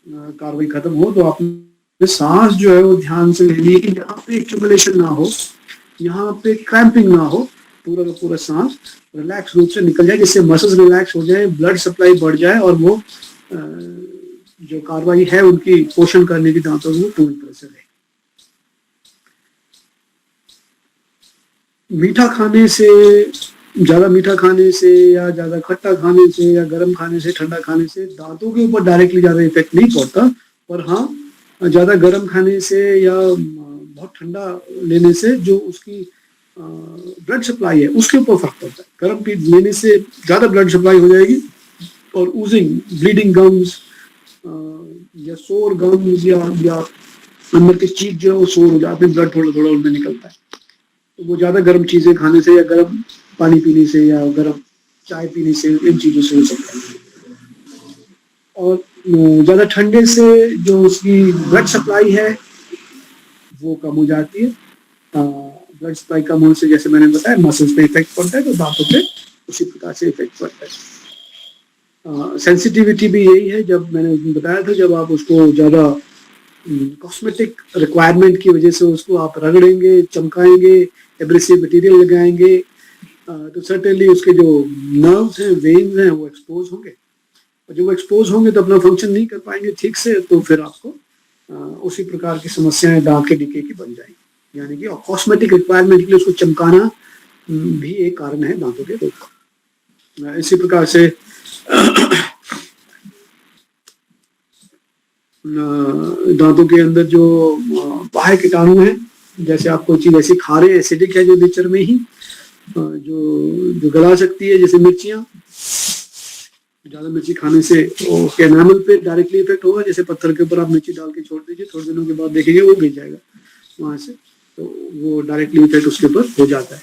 कार्रवाई खत्म हो, तो आप सांस जो है वो ध्यान से लेनी है कि यहाँ पे एक्यूमुलेशन ना हो, यहाँ पे क्रैम्पिंग ना हो, पूरा का पूरा सांस रिलैक्स रूप से निकल जाए, जिससे मसल्स रिलैक्स हो जाए, ब्लड सप्लाई बढ़ जाए और वो जो कार्रवाई है उनकी पोषण करने की दांतों में पूरी तरह से रहे। मीठा खाने से, ज्यादा मीठा खाने से या ज्यादा खट्टा खाने से या गर्म खाने से, ठंडा खाने से दांतों के ऊपर डायरेक्टली ज्यादा इफेक्ट नहीं पड़ता, पर हाँ ज्यादा गर्म खाने से या बहुत ठंडा लेने से जो उसकी ब्लड सप्लाई है उसके ऊपर फर्क पड़ता है। गर्म पी लेने से ज्यादा ब्लड सप्लाई हो जाएगी और ऊजिंग, ब्लीडिंग गम्स या सोर गम्स या अंदर के चीज जो है वो सोर हो जाते हैं, ब्लड थोड़ा थोड़ा उनमें निकलता है। तो वो ज्यादा गर्म चीजें खाने से या गर्म पानी पीने से या गर्म चाय पीने से, इन चीजों से हो सकता है। और ज्यादा ठंडे से जो उसकी ब्लड सप्लाई है वो कम हो जाती है। ब्लड सप्लाई कम होने से, जैसे मैंने बताया, मसल्स पे इफेक्ट पड़ता है, तो दांतों पे उसी प्रकार से इफेक्ट पड़ता है। सेंसिटिविटी भी यही है, जब मैंने बताया था, जब आप उसको ज्यादा कॉस्मेटिक रिक्वायरमेंट की वजह से उसको आप रगड़ेंगे, चमकाएंगे, एब्रेसिव मटेरियल लगाएंगे, तो सर्टेनली उसके जो नर्व्स हैं, वेन्स हैं, वो एक्सपोज होंगे, और जब वो एक्सपोज होंगे तो अपना फंक्शन नहीं कर पाएंगे ठीक से, तो फिर आपको उसी प्रकार की समस्याएं दांत के डिके की बन जाएंगी। यानी कि कॉस्मेटिक रिक्वायरमेंट के लिए उसको चमकाना भी एक कारण है दांतों के रोग का। इसी प्रकार से दांतों के अंदर जो बाह्य कीटाणु हैं, जैसे आप कोई चीज ऐसी खा रहे हैं एसिडिक है जो नेचर में ही, जो गला सकती है, जैसे मिर्चियां, ज्यादा मिर्ची खाने से उसके एनामल पे डायरेक्टली इफेक्ट होगा। जैसे पत्थर के ऊपर आप मिर्ची डाल के छोड़ दीजिए, थोड़े दिनों के बाद देखेंगे वो गिर जाएगा वहां से, तो वो डायरेक्टली इफेक्ट उसके ऊपर हो जाता है।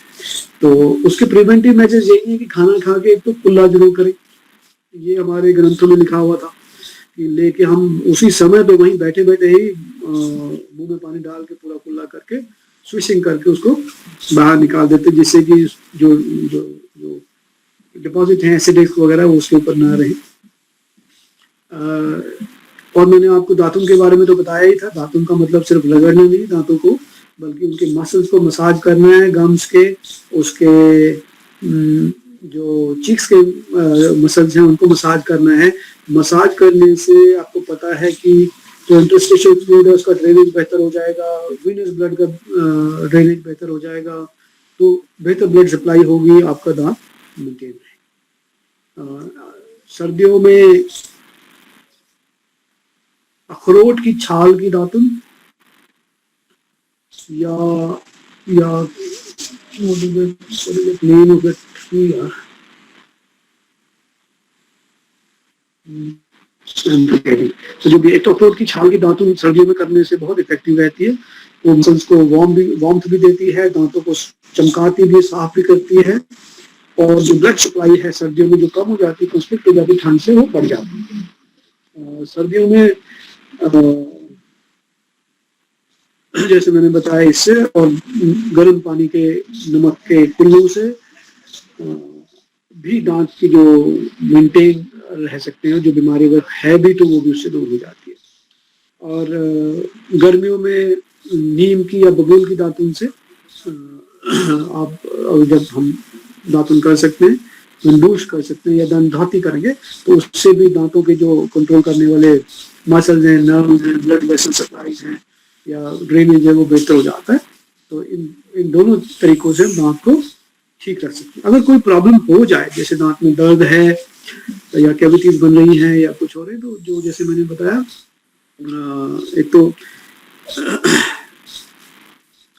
तो उसके प्रिवेंटिव मेजर्स यही है कि खाना खा के एक तो कुल्ला जरूर करें, ये हमारे ग्रंथों में लिखा हुआ था कि लेके हम उसी समय पे वहीं बैठे बैठे ही मुंह में पानी डाल के पूरा कुल्ला करके स्विशिंग करके उसको बाहर निकाल देते, जिससे कि जो जो जो डिपॉजिट है एसिडिक वगैरह वो उसके ऊपर ना रहे। और मैंने आपको दातुन के बारे में तो बताया ही था। दातुन का मतलब सिर्फ रगड़ना नहीं दांतों को, बल्कि उनके मसल्स को मसाज करना है, गम्स के, उसके जो चीक्स के मसल्स हैं उनको मसाज करना है। मसाज करने से आपको पता है कि जो इंटरस्टिशियल फ्लूइड है उसका ड्रेनेज बेहतर हो जाएगा, वीनस ब्लड का ड्रेनेज बेहतर हो जाएगा, तो बेहतर ब्लड सप्लाई होगी, आपका दांत मेंटेन रहेगा। सर्दियों में अखरोट की छाल की दातुन या नेम ऑफ दैट ट्री यार, तो जो भी एक तो अखरोट की छाल की दातुन सर्दियों में करने से बहुत इफेक्टिव रहती है। वो मसल्स को वार्मथ भी देती है, दांतों को चमकाती भी, साफ भी करती है, और जो ब्लड सप्लाई है सर्दियों में जो कम हो जाती है, कंस्ट्रिक्ट हो जाती है ठंड से, वो बढ़ जाती है। सर्दियों में जैसे मैंने बताया इससे, और गर्म पानी के नमक के कुल्लों से भी दांत की जो मेंटेन रह सकते हैं, जो बीमारी अगर है भी तो वो भी उससे दूर हो जाती है। और गर्मियों में नीम की या बबूल की दातुन से आप जब हम दातुन कर सकते हैं, गंडूश कर सकते हैं या दंतधाती करेंगे, तो उससे भी दांतों के जो कंट्रोल करने वाले मसल्स हैं, नर्व्स हैं, ब्लड वेसल सप्लाईज हैं या ड्रेनेज है, वो बेहतर हो जाता है। तो इन दोनों तरीकों से दांत को ठीक रख सकते हैं। अगर कोई प्रॉब्लम हो जाए, जैसे दांत में दर्द है या कैविटीज बन रही हैं या कुछ हो रहे हैं, तो जो जैसे मैंने बताया, एक तो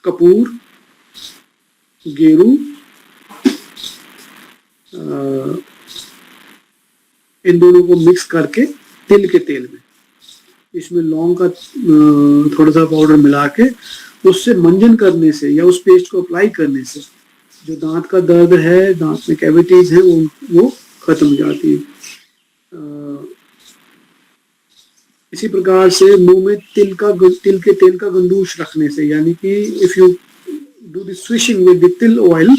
कपूर, गेरू, इन दोनों को मिक्स करके तिल के तेल में, इसमें लौंग का थोड़ा सा पाउडर मिला के उससे मंजन करने से या उस पेस्ट को अप्लाई करने से जो दांत का दर्द है, दांत में कैविटीज है, वो खत्म हो जाती है। इसी प्रकार से मुंह में तिल के तेल का गंडूश रखने से, यानी कि if you do the swishing with the til oil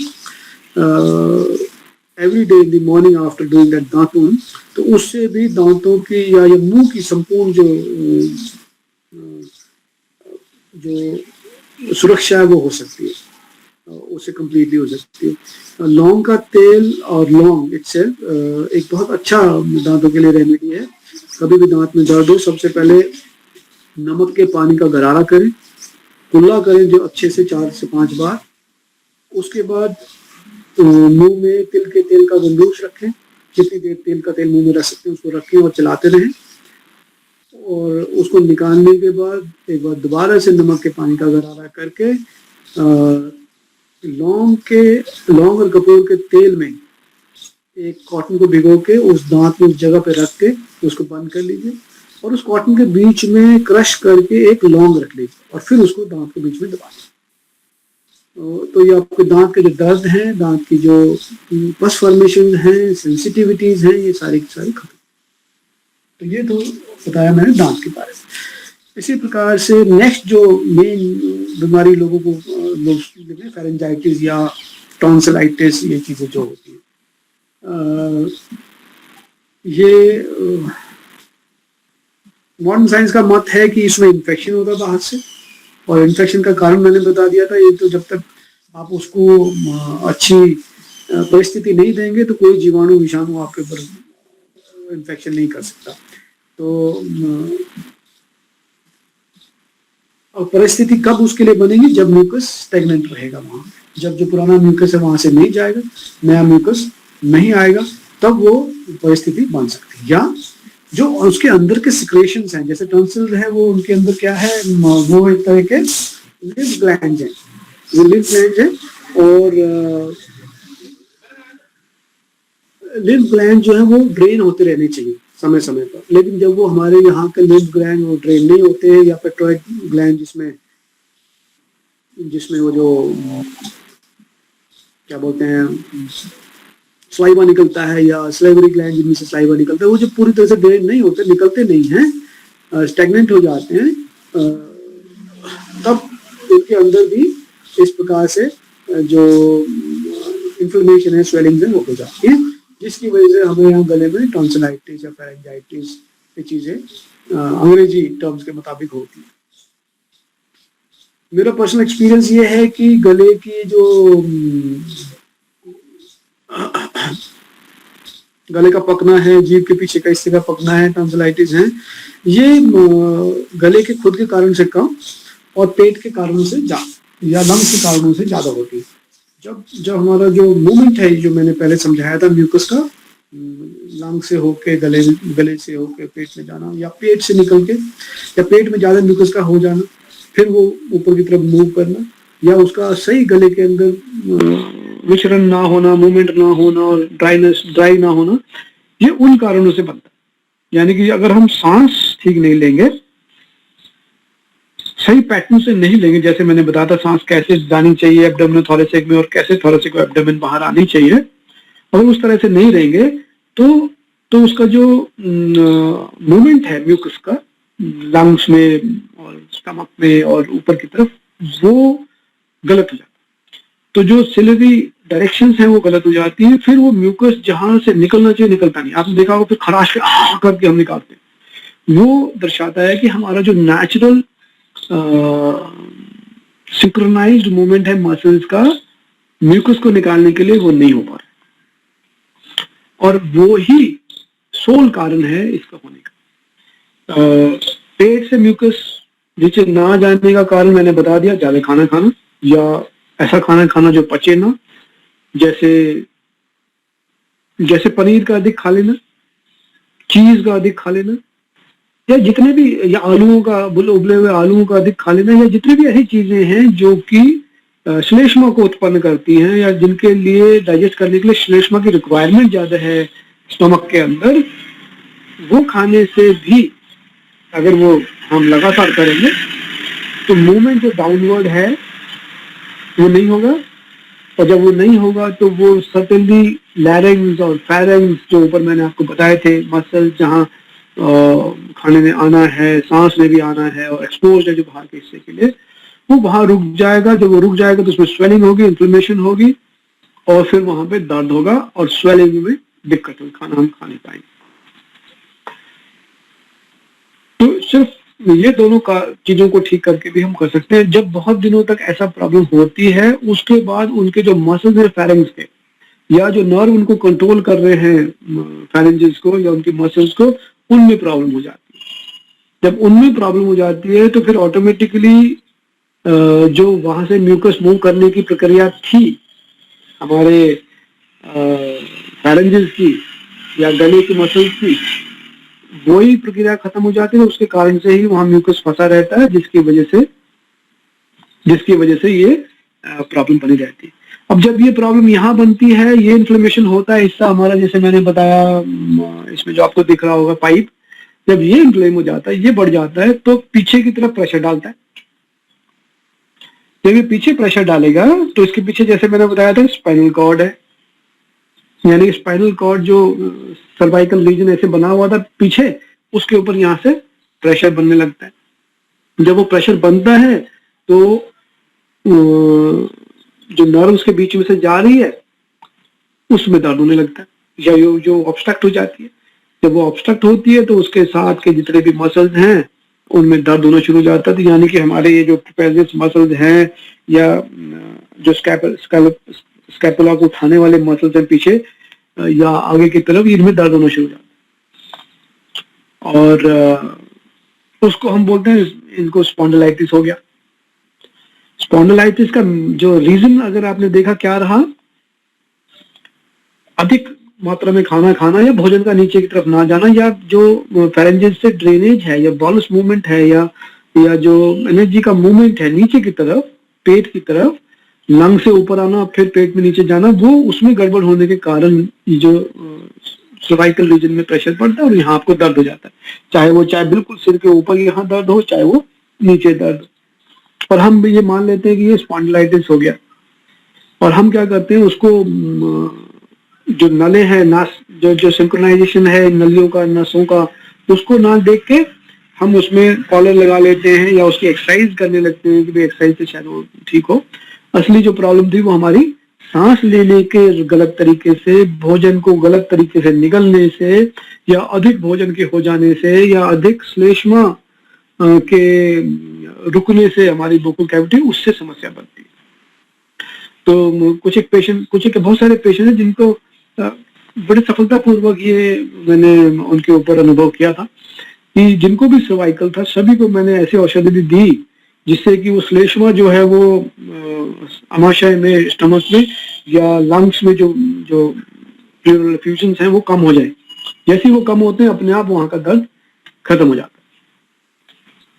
every day in the morning after doing that datun, तो उससे भी दांतों की या मुंह की संपूर्ण जो सुरक्षा है वो हो सकती है, उससे कंप्लीटली हो सकती है। लौंग का तेल और लौंग इटसेल्फ एक बहुत अच्छा दांतों के लिए रेमेडी है। कभी भी दांत में दर्द हो, सबसे पहले नमक के पानी का गरारा करें, कुल्ला करें जो अच्छे से 4 से 5 बार। उसके बाद मुंह में तिल के तेल का गंडूश रखें, जितनी देर तिल का तेल मुंह में रख सकते हैं उसको रखें और चलाते रहें, और उसको निकालने के बाद एक बार दोबारा से नमक के पानी का गरारा करके लौंग और कपूर के तेल में एक कॉटन को भिगो के उस दांत में उस जगह पे रख के उसको बंद कर लीजिए, और उस कॉटन के बीच में क्रश करके एक लौंग रख लीजिए, और फिर उसको दांत के बीच में दबा लीजिए। तो ये आपके दांत के जो दर्द हैं, दांत की जो पस फॉर्मेशन हैं, सेंसिटिविटीज हैं, ये सारी की सारी खत्म। तो ये तो बताया मैंने दांत के बारे में। इसी प्रकार से नेक्स्ट जो मेन बीमारी लोगों को फेरेंजाइटिस या टॉन्सिलाइटिस, ये चीजें जो होती है, ये मॉडर्न साइंस का मत है कि इसमें इन्फेक्शन होता है बाहर से, और इन्फेक्शन का कारण मैंने बता दिया था। ये तो जब तक आप उसको अच्छी परिस्थिति नहीं देंगे तो कोई जीवाणु विषाणु आपके ऊपर इन्फेक्शन नहीं कर सकता। तो और परिस्थिति कब उसके लिए बनेगी, जब म्यूकस स्टेगनेंट रहेगा वहां, जब जो पुराना म्यूकस है वहां से नहीं जाएगा, नया म्यूकस नहीं आएगा, तब वो परिस्थिति बन सकती है। या जो उसके अंदर के सिक्रेशंस हैं, जैसे टॉन्सिल है, वो उनके अंदर क्या है, वो एक तरह के लिम्फ ग्लैंड है, वो लिम्फ ग्लैंड है, और लिम्फ ग्लैंड जो है वो ड्रेन होते रहने चाहिए समय समय पर, लेकिन जब वो हमारे यहाँ के लिम्फ ग्लैंड वो ड्रेन नहीं होते हैं, या पेट्रोइड ग्लैंड जिसमें वो जो क्या बोलते हैं सलाइवा निकलता है या सलाइवरी ग्लैंड जिनमें से सलाइवा निकलता है, वो जब पूरी तरह से ड्रेन नहीं होते, निकलते नहीं हैं, स्टैग्नेंट हो जाते हैं, तब उनके अंदर भी इस प्रकार से जो इन्फ्लेमेशन है, स्वेलिंग है, वो हो जाती है, जिसकी वजह से हमें यहाँ गले में टॉन्सिलाइटिस या फेरेंजाइटिस ये चीजें अंग्रेजी टर्म्स के मुताबिक होती है। मेरा पर्सनल एक्सपीरियंस ये है कि गले की जो गले का पकना है, जीभ के पीछे का हिस्से का पकना है, टॉन्सिलाइटिस है, ये गले के खुद के कारण से कम और पेट के कारणों से ज्यादा या लंग्स के कारणों से ज्यादा होती है। जब हमारा जो मूवमेंट है, जो मैंने पहले समझाया था म्यूकस का, लंग से होके गले से होके पेट में जाना, या पेट से निकल के या पेट में ज्यादा म्यूकस का हो जाना, फिर वो ऊपर की तरफ मूव करना, या उसका सही गले के अंदर विचरण ना होना, मूवमेंट ना होना और ड्राई ना होना, ये उन कारणों से बनता है। यानी कि अगर हम सांस ठीक नहीं लेंगे, सही पैटर्न से नहीं लेंगे, जैसे मैंने बताया था सांस कैसे जानी चाहिए एब्डोमिनल थोरेसिक में और कैसे थोरेसिक और एब्डोमेन बाहर आनी चाहिए, अगर उस तरह से नहीं रहेंगे तो उसका जो मूवमेंट है म्यूकस का लंग्स में और स्टमक में और ऊपर की तरफ, वो गलत हो जाता है। तो जो सिलेबरी डायरेक्शंस हैं वो गलत हो जाती है, फिर वो म्यूकस जहां से निकलना चाहिए निकलता नहीं। आपने देखा होगा फिर खराश के करके हम निकालते हैं, वो दर्शाता है कि हमारा जो नेचुरल सिंक्रोनाइज्ड मूवमेंट है मसल्स का म्यूकस को निकालने के लिए, वो नहीं हो पा रहा, और वो ही सोल कारण है इसका होने का। पेट से म्यूकस नीचे ना जाने का कारण मैंने बता दिया, ज्यादा खाना खाना या ऐसा खाना खाना जो पचे ना, जैसे पनीर का अधिक खा लेना, चीज का अधिक खा लेना, या जितने भी, या आलूओं का, उबले हुए आलूओं का अधिक खा लेना, या जितनी भी ऐसी चीजें हैं जो कि श्लेष्मा को उत्पन्न करती हैं या जिनके लिए डाइजेस्ट करने के लिए श्लेष्मा की रिक्वायरमेंट ज्यादा है स्टमक के अंदर, वो खाने से भी अगर वो हम लगातार करेंगे तो मूवमेंट जो डाउनवर्ड है वो नहीं होगा, और जब वो नहीं होगा तो वो सर्टेनली लैरिंग्स और फेरिंग्स, जो ऊपर मैंने आपको बताए थे मसल जहाँ खाने में आना है, सांस में भी आना है और एक्सपोज है जो बाहर के हिस्से के लिए, वो वहां रुक जाएगा। जब वो रुक जाएगा तो उसमें स्वेलिंग होगी, इन्फ्लेमेशन होगी, और फिर वहां पे दर्द होगा और स्वेलिंग में दिक्कत होगी, खाना हम खा नहीं पाएंगे। तो सिर्फ ये दोनों चीजों को ठीक करके भी हम कर सकते हैं। जब बहुत दिनों तक ऐसा प्रॉब्लम होती है, उसके बाद उनके जो मसल्स है फेरिंग्स के, या जो नर्व उनको कंट्रोल कर रहे हैं फेरिंजेस को या उनकी मसल्स को, उनमें प्रॉब्लम हो जाती है। जब उनमें प्रॉब्लम हो जाती है तो फिर ऑटोमेटिकली जो वहां से म्यूकस मूव करने की प्रक्रिया थी हमारे फेरिंजेस की या गले की मसल्स की, वही प्रक्रिया खत्म हो जाती है। उसके कारण से ही वहां म्यूकस फंसा रहता है, जिसकी वजह से ये प्रॉब्लम बनी रहती है। अब जब ये प्रॉब्लम यहाँ बनती है, ये इन्फ्लेमेशन होता है हिस्सा हमारा, जैसे मैंने बताया इसमें जो आपको दिख रहा होगा पाइप, जब ये इन्फ्लेम हो जाता है, ये बढ़ जाता है, तो पीछे की तरफ प्रेशर डालता है। जब ये पीछे प्रेशर डालेगा तो इसके पीछे, जैसे मैंने बताया था, स्पाइनल कॉर्ड है, यानी स्पाइनल कॉर्ड जो सर्वाइकल रीजन ऐसे बना हुआ था पीछे, उसके ऊपर यहाँ से प्रेशर बनने लगता है। जब वो प्रेशर बनता है तो जो नर्व्स के बीच में से जा रही है उसमें दर्द होने लगता है, या जो ऑब्स्ट्रक्ट हो जाती है। जब वो ऑब्स्ट्रक्ट होती है तो उसके साथ के जितने भी मसल्स हैं उनमें दर्द होना शुरू हो जाता है। यानी कि हमारे ये जो ट्रेपेजियस मसल्स हैं या जो स्कैपुला को उठाने वाले मसल्स हैं पीछे या आगे की तरफ, इनमें दर्द होना शुरू हो जाता है, और उसको हम बोलते हैं, इनको स्पॉन्डिलाइटिस हो गया। स्पॉन्डिलाइटिस का जो रीजन अगर आपने देखा क्या रहा, अधिक मात्रा में खाना खाना या भोजन का नीचे की तरफ ना जाना, या जो फेरेंजेस से ड्रेनेज है या बॉलस मूवमेंट है या जो एनर्जी का मूवमेंट है नीचे की तरफ, पेट की तरफ, लंग से ऊपर आना फिर पेट में नीचे जाना, वो उसमें गड़बड़ होने के कारण जो सर्वाइकल रीजन में प्रेशर पड़ता है और यहाँ आपको दर्द हो जाता है। चाहे बिल्कुल सिर के ऊपर यहाँ दर्द हो, चाहे वो नीचे दर्द, और हम भी ये मान लेते हैं कि ये स्पॉन्डिलाइटिस हो गया। और हम क्या करते हैं, उसको जो नले हैं नास, जो सिंक्रोनाइजेशन है नलियों का नसों का, उसको ना देख के हम उसमें कॉलर लगा लेते हैं या उसकी एक्सरसाइज करने लगते हैं कि भाई एक्सरसाइज से शायद वो ठीक हो। असली जो प्रॉब्लम थी वो हमारी सांस लेने के गलत तरीके से, भोजन को गलत तरीके से निगलने से, या अधिक भोजन के हो जाने से, या अधिक श्लेष्मा के रुकने से हमारी वोकल कैविटी, उससे समस्या बनती है। तो कुछ एक बहुत सारे पेशेंट हैं जिनको बड़े सफलतापूर्वक ये मैंने उनके ऊपर अनुभव किया था कि जिनको भी सर्वाइकल था सभी को मैंने ऐसी औषधि दी जिससे कि वो श्लेष्मा जो है वो आमाशय में, स्टमक में या लंग्स में जो जो प्लूरल एफ्यूजन्स हैं वो कम हो जाए। जैसे ही वो कम होते हैं अपने आप वहां का दर्द खत्म हो जाता है।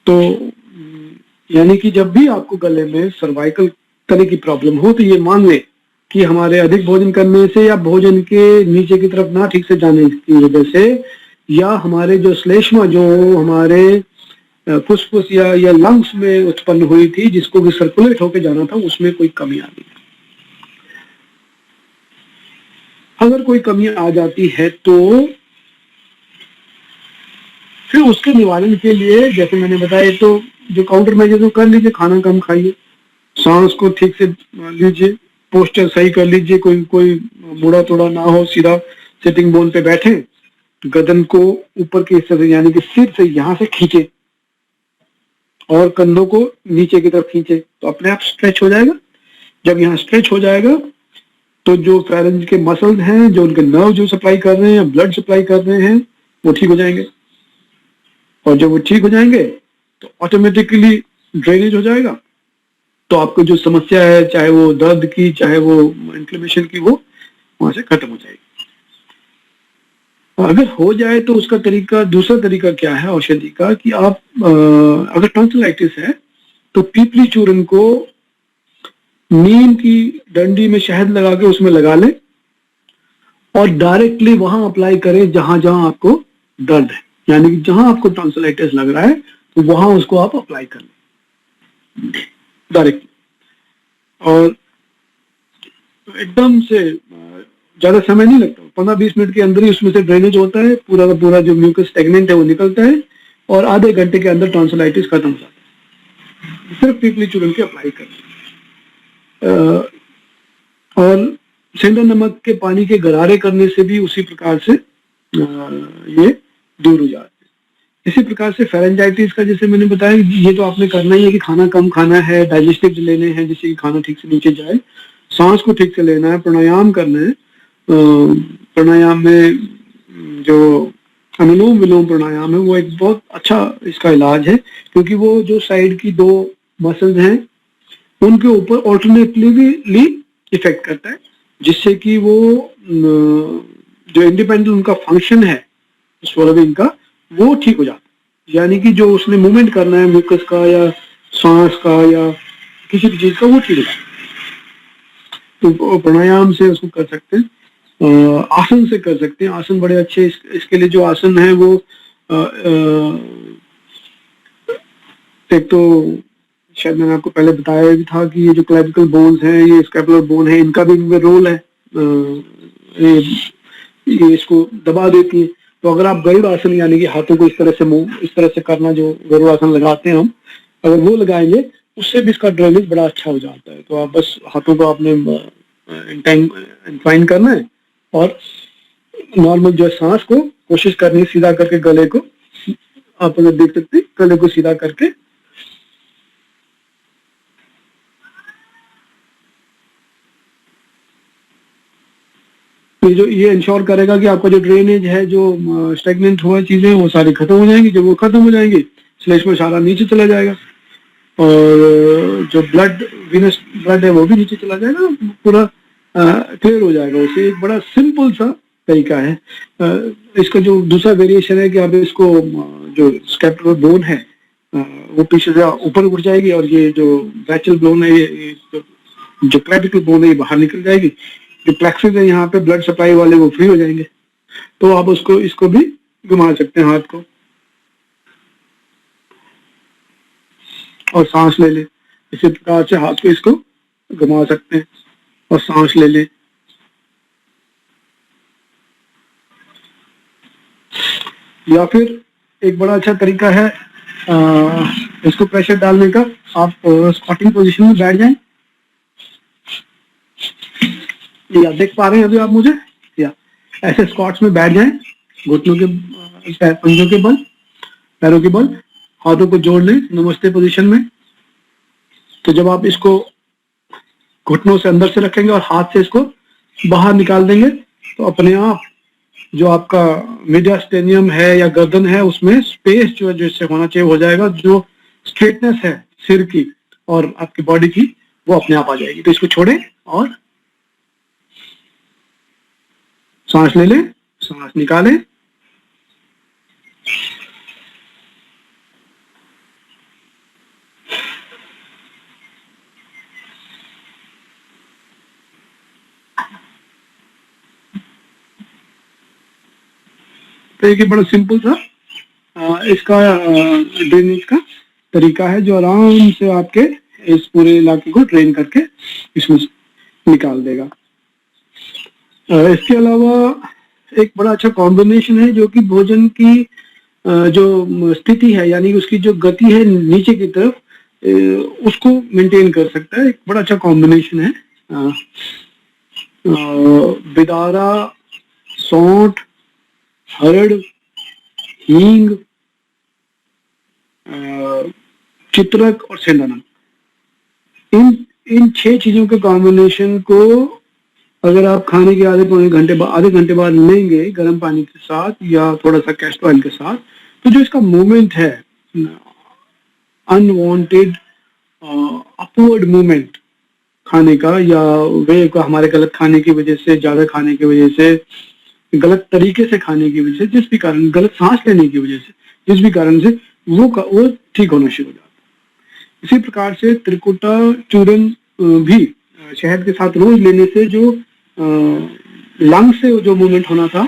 तो यानी कि जब भी आपको गले में सर्वाइकल तरह की प्रॉब्लम हो तो ये मान लें कि हमारे अधिक भोजन करने से या भोजन के नीचे की तरफ ना ठीक से जाने की वजह से, या हमारे जो श्लेष्मा जो हमारे फुसफुस या लंग्स में उत्पन्न हुई थी जिसको भी सर्कुलेट होकर जाना था, उसमें कोई कमी आ गई। अगर कोई कमी आ जाती है तो फिर उसके निवारण के लिए जैसे मैंने बताया, तो जो काउंटर मेजर तो कर लीजिए, खाना कम खाइए, सांस को ठीक से लीजिए, पोस्टर सही कर लीजिए, कोई मुड़ा तोड़ा ना हो, सीधा सिटिंग बोन पे बैठे, गर्दन को ऊपर के हिस्से से यानी कि सिर से यहाँ से खींचे और कंधों को नीचे की तरफ खींचे तो अपने आप स्ट्रेच हो जाएगा। जब यहाँ स्ट्रेच हो जाएगा तो जो फेरेंज के मसल्स हैं, जो उनके नर्व जो सप्लाई कर रहे हैं, ब्लड सप्लाई कर रहे हैं, वो ठीक हो जाएंगे। और जब वो ठीक हो जाएंगे तो ऑटोमेटिकली ड्रेनेज हो जाएगा। तो आपको जो समस्या है, चाहे वो दर्द की, चाहे वो इन्फ्लेमेशन की, वो वहां से खत्म हो जाएगी। अगर हो जाए तो उसका तरीका, दूसरा तरीका क्या है औषधि का, कि आप अगर टॉन्सिलाइटिस है तो पीपली चूर्ण को नीम की डंडी में शहद लगा के उसमें लगा लें और डायरेक्टली वहां अप्लाई करें जहां जहां आपको दर्द है, यानी कि जहां आपको टॉन्सिलाइटिस लग रहा है तो वहां उसको आप अप्लाई कर लें डायरेक्टली। और एकदम से ज्यादा समय नहीं लगता, 15-20 मिनट के अंदर ही उसमें से ड्रेनेज होता है, पूरा का पूरा जो म्यूकस स्टेगनेंट है वो निकलता है और आधे घंटे के अंदर टॉन्सिलाइटिस खत्म हो जाता है। सिर्फ पीपली चूर्ण के अप्लाई कर। और सेंधा नमक के पानी के गरारे करने से भी उसी प्रकार से ये दूर हो जाते हैं। इसी प्रकार से फेरेंजाइटिस का जैसे मैंने बताया, ये तो आपने करना ही है कि खाना कम खाना है, डाइजेस्टिव लेने हैं जिससे कि खाना ठीक से नीचे जाए, सांस को ठीक से लेना है, प्राणायाम करना है। प्राणायाम में जो अनुलोम विलोम प्राणायाम है वो एक बहुत अच्छा इसका इलाज है, क्योंकि वो जो साइड की दो मसल्स हैं उनके ऊपर ऑल्टरनेटली इफेक्ट करता है, जिससे कि वो जो इंडिपेंडेंट उनका फंक्शन है स्वॉलोइंग का वो ठीक हो जाता है। यानी कि जो उसने मूवमेंट करना है म्यूकस का या सांस का या किसी भी चीज का, वो ठीक हो जाता है। तो प्राणायाम से उसको कर सकते हैं, आसन से कर सकते हैं। आसन बड़े अच्छे, इसके लिए जो आसन है वो एक तो शायद मैंने आपको पहले बताया भी था कि ये जो क्लेविकल बोन्स हैं, ये स्कैपुलर बोन है, इनका भी इनमें रोल है, ये इसको दबा देती है। तो अगर आप गरुड़ आसन यानी कि हाथों को इस तरह से करना, जो गरुड़ आसन लगाते हैं हम, अगर वो लगाएंगे उससे भी इसका ड्रेनेज बड़ा अच्छा हो जाता है। तो आप बस हाथों को आपने इंक्लाइन करना है और नॉर्मल जो सांस को कोशिश करनी है सीधा करके, गले को आप अगर देख सकते हैं, गले को सीधा करके तो जो ये इंश्योर करेगा कि आपका जो ड्रेनेज है, जो स्टेगनेंट हुआ चीजें, वो सारी खत्म हो जाएंगी। जब वो खत्म हो जाएंगी श्लेष्मा सारा नीचे चला जाएगा और जो वीनस ब्लड है वो भी नीचे चला जाएगा, पूरा क्लियर हो जाएगा। उसे एक बड़ा सिंपल सा तरीका है। इसका जो दूसरा वेरिएशन है कि आप इसको जो स्कैपुलर बोन है वो पीछे से ऊपर उठ जाएगी और ये जो बैचल बोन है, ये जो क्लेविकल बोन है ये बाहर निकल जाएगी। जो प्लेक्सेस है यहाँ पे ब्लड सप्लाई वाले वो फ्री हो जाएंगे। तो आप इसको भी घुमा सकते हैं हाथ को और सांस ले ले। इसी प्रकार से हाथ को इसको घुमा सकते हैं और सांस ले ले। या फिर एक बड़ा अच्छा तरीका है इसको प्रेशर डालने का, आप स्क्वाटिंग पोजीशन में बैठ जाएं, या देख पा रहे हैं अभी आप मुझे, या ऐसे स्क्वाट्स में बैठ जाएं, घुटनों के पंजों के बल, पैरों के बल, हाथों को जोड़ लें नमस्ते पोजीशन में। तो जब आप इसको घुटनों से अंदर से रखेंगे और हाथ से इसको बाहर निकाल देंगे तो अपने आप जो आपका मीडियास्टेनियम है या गर्दन है उसमें स्पेस जो है जिससे होना चाहिए हो जाएगा, जो स्ट्रेटनेस है सिर की और आपकी बॉडी की वो अपने आप आ जाएगी। तो इसको छोड़ें और सांस ले लें, सांस निकालें, तो एक बड़ा सिंपल सा इसका ड्रेनेज का तरीका है जो आराम से आपके इस पूरे इलाके को ड्रेन करके इसमें निकाल देगा। इसके अलावा एक बड़ा अच्छा कॉम्बिनेशन है जो कि भोजन की जो स्थिति है यानी उसकी जो गति है नीचे की तरफ उसको मेंटेन कर सकता है। एक बड़ा अच्छा कॉम्बिनेशन है बिदारा, सौंठ, हरड़, हींग, चित्रक और सेंधा नमक। इन 6 चीजों के कॉम्बिनेशन को अगर आप खाने के आधे घंटे बाद लेंगे गर्म पानी के साथ या थोड़ा सा कैस्टर ऑयल के साथ, तो जो इसका मूवमेंट है अनवांटेड अपवर्ड मूवमेंट खाने का या वे का हमारे गलत खाने की वजह से, ज्यादा खाने की वजह से, गलत तरीके से खाने की वजह से, जिस भी कारण, गलत सांस लेने की वजह से, जिस भी कारण से वो ठीक होना शुरू हो जाता है। इसी प्रकार से त्रिकुटा चूर्ण भी शहद के साथ रोज लेने से जो लंग से जो मूवमेंट होना था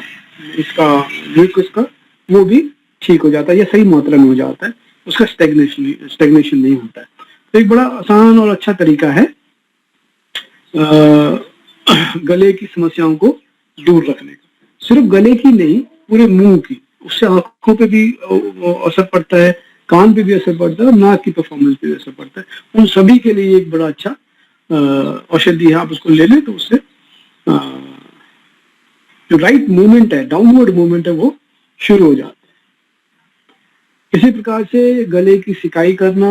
इसका म्यूकस का वो भी ठीक हो जाता है या सही मात्रा में हो जाता है, उसका स्टेग्नेशन नहीं होता है। तो एक बड़ा आसान और अच्छा तरीका है गले की समस्याओं को दूर रखने का। सिर्फ गले की नहीं, पूरे मुंह की, उससे आंखों पे भी असर पड़ता है, कान पे भी असर पड़ता है और नाक की परफॉर्मेंस पे भी असर पड़ता है। उन सभी के लिए एक बड़ा अच्छा औषधि है, आप उसको ले लें तो उससे जो राइट मूवमेंट है, डाउनवर्ड मूवमेंट है, वो शुरू हो जाता है। इसी प्रकार से गले की सिकाई करना,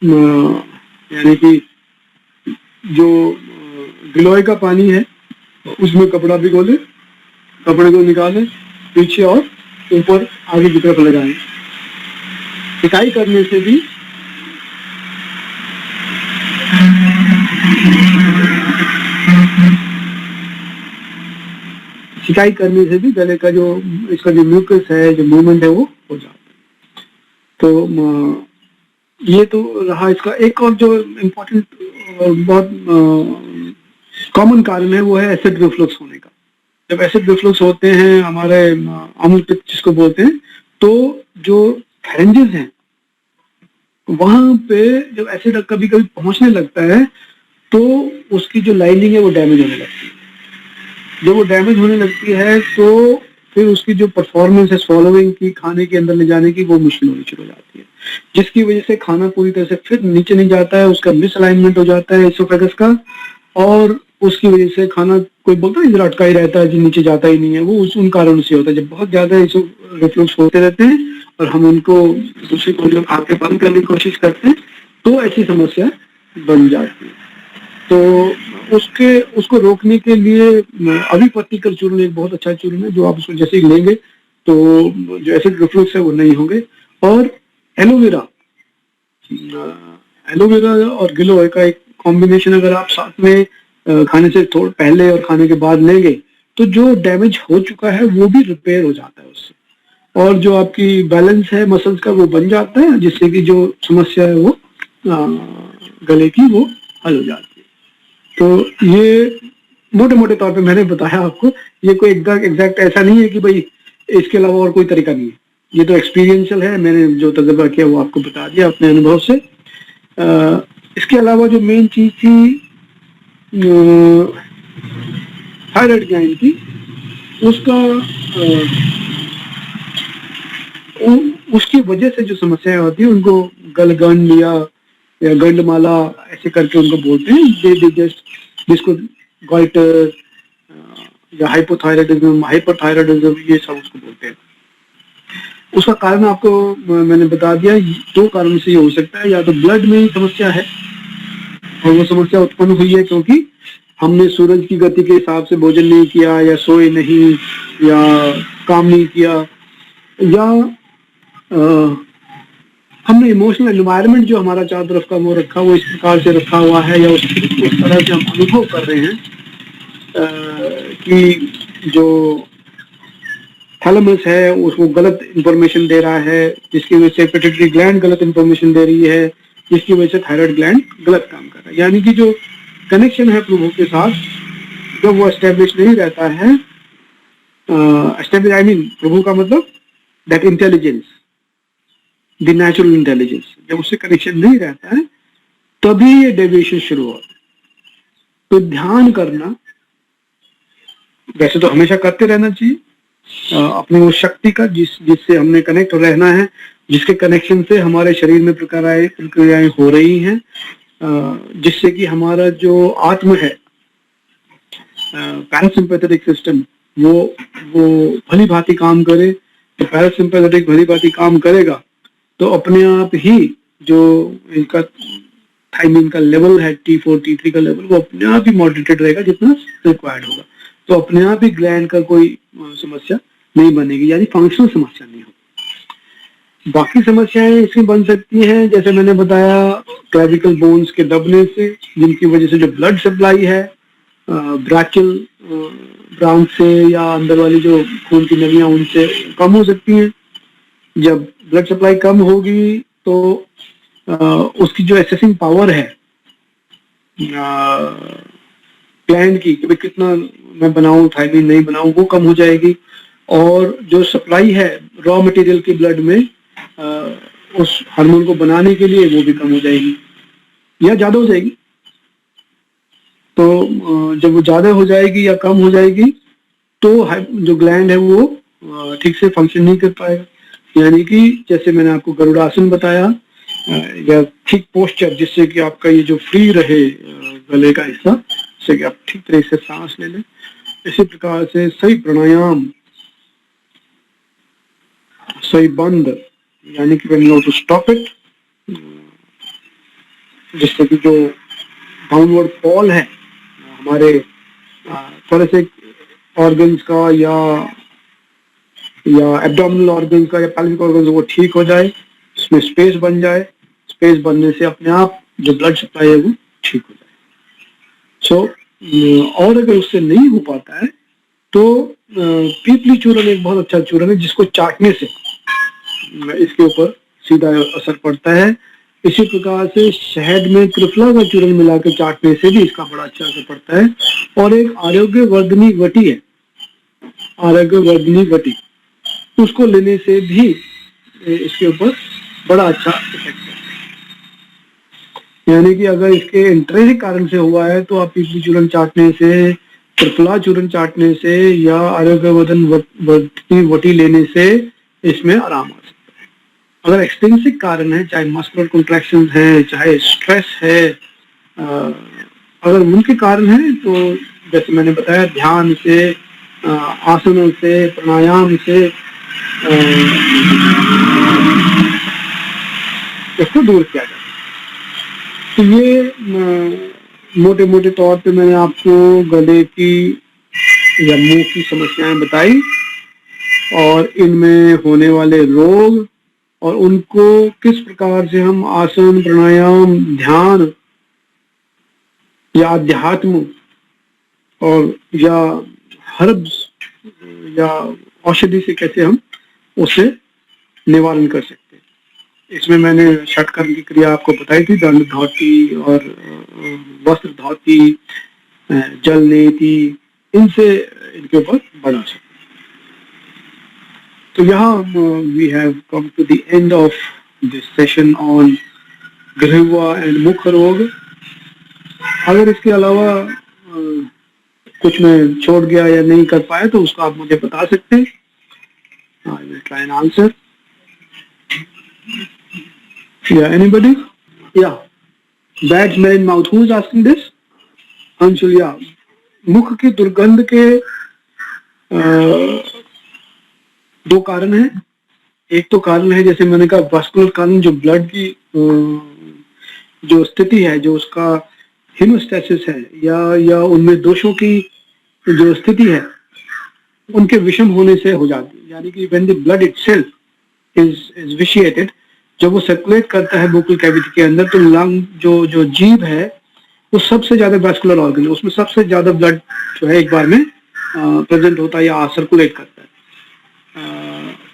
यानी कि जो गिलोय का पानी है उसमें कपड़ा भिगो ले, कपड़े को निकालें, पीछे और ऊपर आगे की तरफ लगाएं। सिकाई करने से भी गले का जो इसका जो म्यूकस है, जो मूवमेंट है, वो हो जाता है। तो ये तो रहा इसका। एक और जो इम्पोर्टेंट बहुत कॉमन कारण है वो है एसिड रिफ्लक्स होने का। जब एसिड रिफ्लक्स होते हैं, हमारे अम्ल पित्त जिसको बोलते हैं, तो जो फैरेंजेस हैं वहां पे जब एसिड कभी कभी पहुंचने लगता है तो उसकी जो लाइनिंग है वो डैमेज होने लगती है। जब वो डैमेज होने लगती है तो फिर उसकी जो परफॉर्मेंस है swallowing की, खाने के अंदर ले जाने की, वो मुश्किल होनी शुरू हो जाती है, जिसकी वजह से खाना पूरी तरह से फिर नीचे नहीं जाता है, उसका मिसअलाइनमेंट हो जाता है एसोफेगस का, और उसकी वजह से खाना, कोई बोलता है इधर अटका ही रहता है जी, नीचे जाता ही नहीं है, वो उन कारणों से होता है। जब बहुत ज्यादा रिफ्लक्स होते रहते हैं और हम उनको दूसरी को आके बंद करने की कोशिश करते हैं तो ऐसी समस्या बन जाती है। तो उसको रोकने के लिए अभिपत्तिकर चूर्ण एक बहुत अच्छा चूर्ण है जो आप उसको जैसे ही लेंगे तो जो एसिड रिफ्लक्स है वो नहीं होंगे। और एलोवेरा और गिलोय का एक कॉम्बिनेशन अगर आप साथ में खाने से थोड़ा पहले और खाने के बाद लेंगे तो जो डैमेज हो चुका है वो भी रिपेयर हो जाता है उससे, और जो आपकी बैलेंस है मसल्स का वो बन जाता है, जिससे कि जो समस्या है वो गले की वो हल हो जाती है। तो ये मोटे मोटे तौर पे मैंने बताया आपको, ये कोई एग्जैक्ट ऐसा नहीं है कि भाई इसके अलावा और कोई तरीका नहीं है, ये तो एक्सपीरियंशियल है, मैंने जो तजुर्बा किया वो आपको बता दिया अपने अनुभव से। इसके अलावा जो मेन चीज थी थायराइड ग्लैंड की, उसका उसकी वजह से जो समस्याएं होती है उनको गलगंड या गंडमाला ऐसे करके उनको बोलते हैं। दे जस्ट जिसको गॉइटर या हाइपोथायराइडिज्म, हाइपरथायराइडिज्म, ये सब उसको बोलते हैं। उसका कारण आपको मैंने बता दिया, दो कारणों से ये हो सकता है। या तो ब्लड में समस्या है और वो समस्या उत्पन्न हुई है क्योंकि हमने सूरज की गति के हिसाब से भोजन नहीं किया, या सोए नहीं, या काम नहीं किया, या हमने इमोशनल एनवायरनमेंट जो हमारा चारों तरफ का वो रखा, वो इस प्रकार से रखा हुआ है, या उस तरह से हम अनुभव कर रहे हैं कि जो थैलेमस है उसको गलत इंफॉर्मेशन दे रहा है, जिसकी वजह से पिट्यूटरी ग्लैंड गलत इंफॉर्मेशन दे रही है, जिसकी वजह से थायराइड ग्लैंड गलत काम कर रहा है। यानी कि जो कनेक्शन है प्रभु के साथ, जब वो एस्टेब्लिश नहीं रहता है, एस्टेब्लिश आई मीन प्रभु का मतलब that intelligence, the natural intelligence, जब उससे कनेक्शन नहीं रहता है तभी ये डेविएशन शुरू होता है। तो ध्यान करना वैसे तो हमेशा करते रहना चाहिए, अपनी उस शक्ति का जिससे हमने कनेक्ट रहना है, जिसके कनेक्शन से हमारे शरीर में प्रक्रियाएं हो रही हैं, जिससे कि हमारा जो आत्म है, पैरासिम्पैथेटिक सिस्टम, वो भली भांति काम करे। तो पैरासिम्पैथेटिक भली भांति काम करेगा तो अपने आप ही जो इनका थायमिन का लेवल है, T4 T3 का लेवल, वो अपने आप ही मॉडरेटेड रहेगा जितना रिक्वायर्ड होगा। तो अपने आप ही ग्लैंड का कोई समस्या नहीं बनेगी, यानी फंक्शनल समस्या नहीं होगी। बाकी समस्याएं इसमें बन सकती हैं, जैसे मैंने बताया, क्लेविकल बोन्स के दबने से, जिनकी वजह से जो ब्लड सप्लाई है ब्राचियल ब्रांच से या अंदर वाली जो खून की नलियां उनसे कम हो सकती हैं। जब ब्लड सप्लाई कम होगी तो उसकी जो एसेसिंग पावर है ग्लैंड की, कि कितना मैं बनाऊं थायमिन नहीं बनाऊं, वो कम हो जाएगी। और जो सप्लाई है रॉ मटेरियल की ब्लड में उस हार्मोन को बनाने के लिए, वो भी कम हो जाएगी या ज्यादा हो जाएगी। तो जब वो ज्यादा हो जाएगी या कम हो जाएगी तो जो ग्लैंड है वो ठीक से फंक्शन नहीं कर पाएगा। यानी कि जैसे मैंने आपको गरुड़ासन बताया, या ठीक पोस्चर, जिससे कि आपका ये जो फ्री रहे गले का हिस्सा, जिससे कि आप ठीक तरह से सांस ले लें। इसी प्रकार से सही प्राणायाम, सही बंद, यानी कि when you have to stop it, जिससे कि जो डाउनवर्ड फॉल है हमारे थोड़े ऑर्गन्स का या एब्डोमिनल ऑर्गन्स का या पेल्विक ऑर्गन्स, वो ठीक हो जाए, इसमें स्पेस बन जाए। स्पेस बनने से अपने आप जो ब्लड सप्लाई है वो ठीक हो जाए। और अगर उससे नहीं हो पाता है तो पीपली चूर्ण एक बहुत अच्छा चूर्ण है, जिसको चाटने से इसके ऊपर सीधा असर पड़ता है। इसी प्रकार से शहद में त्रिफला का चूर्ण मिलाकर चाटने से भी इसका बड़ा अच्छा असर पड़ता है। और एक आरोग्य वर्धनी वटी है, आरोग्य वर्धनी वटी, उसको लेने से भी इसके ऊपर बड़ा अच्छा इफेक्ट है। यानी कि अगर इसके इंट्रिंसिक कारण से हुआ है तो आप पीपली चूर्ण चाटने से, त्रिफला चूर्ण चाटने से या आरोग्य वर्धनी वटी लेने से इसमें आराम आ सकता है। अगर एक्सट्रिंसिक कारण है, चाहे मस्कुलर कॉन्ट्रैक्शन है, चाहे स्ट्रेस है, अगर उनके कारण है तो जैसे मैंने बताया, ध्यान से, आसनों से, प्राणायाम से इसको दूर किया जाए। तो ये मोटे मोटे तौर पे मैंने आपको गले की या मुंह की समस्याएं बताई, और इनमें होने वाले रोग और उनको किस प्रकार से हम आसन, प्राणायाम, ध्यान या अध्यात्म और या हर्ब्स या औषधि से कैसे हम उसे निवारण कर सकते हैं। इसमें मैंने षटकर्म की क्रिया आपको बताई थी, दंड धौती और वस्त्र धौती, जल नेति, इनसे इनके ऊपर बना सकते। तो यहाँ we have come to the end of this session on ग्रीवा एंड मुख रोग। अगर इसके अलावा कुछ मैं छोड़ गया या नहीं कर पाया तो उसको आप मुझे बता सकते हैं। I will try and answer. Yeah, anybody? Yeah, bad smell in mouth. Who is asking this? Anshul, yeah. मुख की दुर्गंध के दो कारण हैं। एक तो कारण है, जैसे मैंने कहा, वास्कुलर कारण, जो ब्लड की जो स्थिति है, जो उसका हीमोस्टेसिस है, या उनमें दोषों की जो स्थिति है, उनके विषम होने से हो जाती है। यानी कि when the blood itself is vitiated, जब वो सर्कुलेट करता है वोकल कैविटी के अंदर, तो लंग जो जो जीभ है वो सबसे ज्यादा वैस्कुलर ऑर्गन है, उसमें सबसे ज्यादा ब्लड जो है एक बार में प्रेजेंट होता है या सर्कुलेट करता है।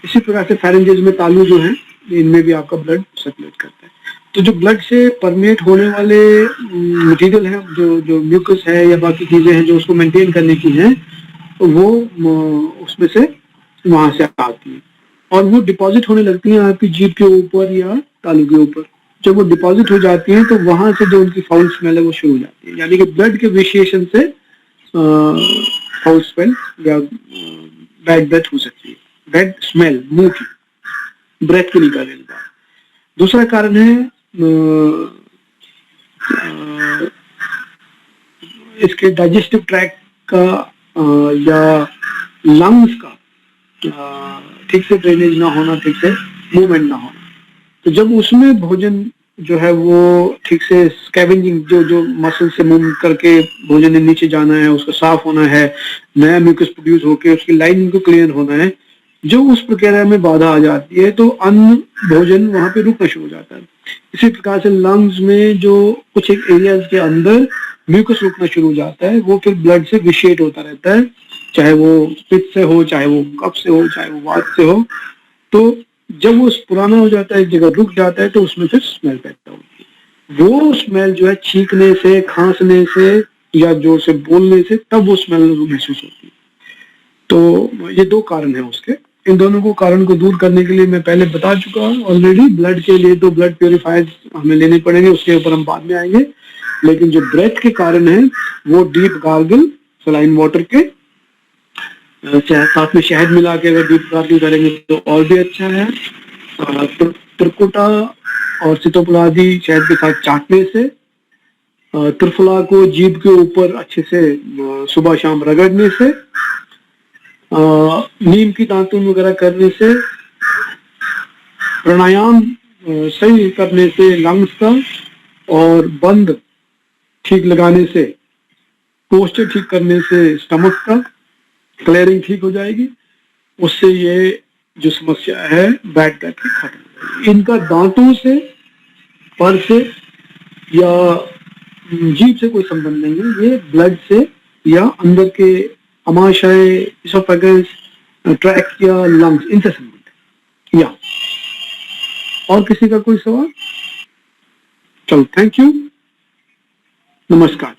इसी प्रकार से फेरेंजेस में तालू जो है, इनमें भी आपका ब्लड सर्कुलेट करता है। तो जो ब्लड से परमेट होने वाले मटेरियल हैं, जो जो म्यूकस है या बाकी चीजें हैं जो उसको मेंटेन करने की हैं, तो वो उसमें से वहां से आती है और वो डिपॉजिट होने लगती है आपकी जीभ के ऊपर या तालू के ऊपर। जब वो डिपॉजिट हो जाती है तो वहां से जो उनकी फाउल स्मेल है वो शुरू हो जाती है। यानी कि ब्लड के विशिएशन से फाउल स्मेल या बैड ब्रेथ हो सकती है, बैड स्मेल मुंह की, ब्रेथ की नहीं कर रही बात। दूसरा कारण है इसके डाइजेस्टिव ट्रैक्ट का या लंग्स का ठीक से ड्रेनेज ना होना, ठीक से मूवमेंट ना होना। तो जब उसमें भोजन जो है वो ठीक से स्कैवेंजिंग, जो जो मसल से मूव करके भोजन ने नीचे जाना है, उसको साफ होना है, नया म्यूकस प्रोड्यूस होकर उसकी लाइनिंग को क्लियर होना है, जो उस प्रक्रिया में बाधा आ जाती है तो अन्न भोजन वहां पे रुकना शुरू हो जाता है। इसी प्रकार से लंग्स में जो कुछ एक एरियाज के अंदर म्यूकस रुकना शुरू हो जाता है, वो फिर ब्लड से विशिएट होता रहता है, चाहे वो पित्त से हो, चाहे वो कफ से हो, चाहे वो वात से हो। तो जब वो पुराना हो जाता है, एक जगह रुक जाता है, तो उसमें फिर स्मेल पैदा होती है। वो स्मेल जो है छींकने से, खांसने से या जोर से बोलने से, तब वो स्मेल महसूस होती है। तो ये दो कारण है उसके। इन दोनों को कारण को दूर करने के लिए मैं पहले बता चुका हूँ ऑलरेडी। ब्लड के लिए तो ब्लड प्योरीफायर हमें लेने पड़ेंगे, उसके ऊपर हम बाद में आएंगे। लेकिन जो ब्रेथ के कारण है वो डीप गार्गल सलाइन वाटर के, साथ में शहद मिला के अगर डीप गार्गल करेंगे तो और भी अच्छा है। त्रिकुटा और सीतोफल आदि शहद के साथ चाटने से, त्रिफला को जीभ के ऊपर अच्छे से सुबह शाम रगड़ने से, नीम की दातुन वगैरह करने से, प्राणायाम सही करने से लंग्स का, और बंद ठीक लगाने से, पोस्चर ठीक करने से स्टमक का क्लियरिंग ठीक हो जाएगी। उससे ये जो समस्या है बैड ब्रेथ की खत्म हो जाएगी। इनका दांतों से, पर से या जीभ से कोई संबंध नहीं है, ये ब्लड से या अंदर के अमाशय, इसोफेगस, ट्रैक्ट या लंग्स, इनसे संबंध है। या और किसी का कोई सवाल? चलो, थैंक यू, नमस्कार।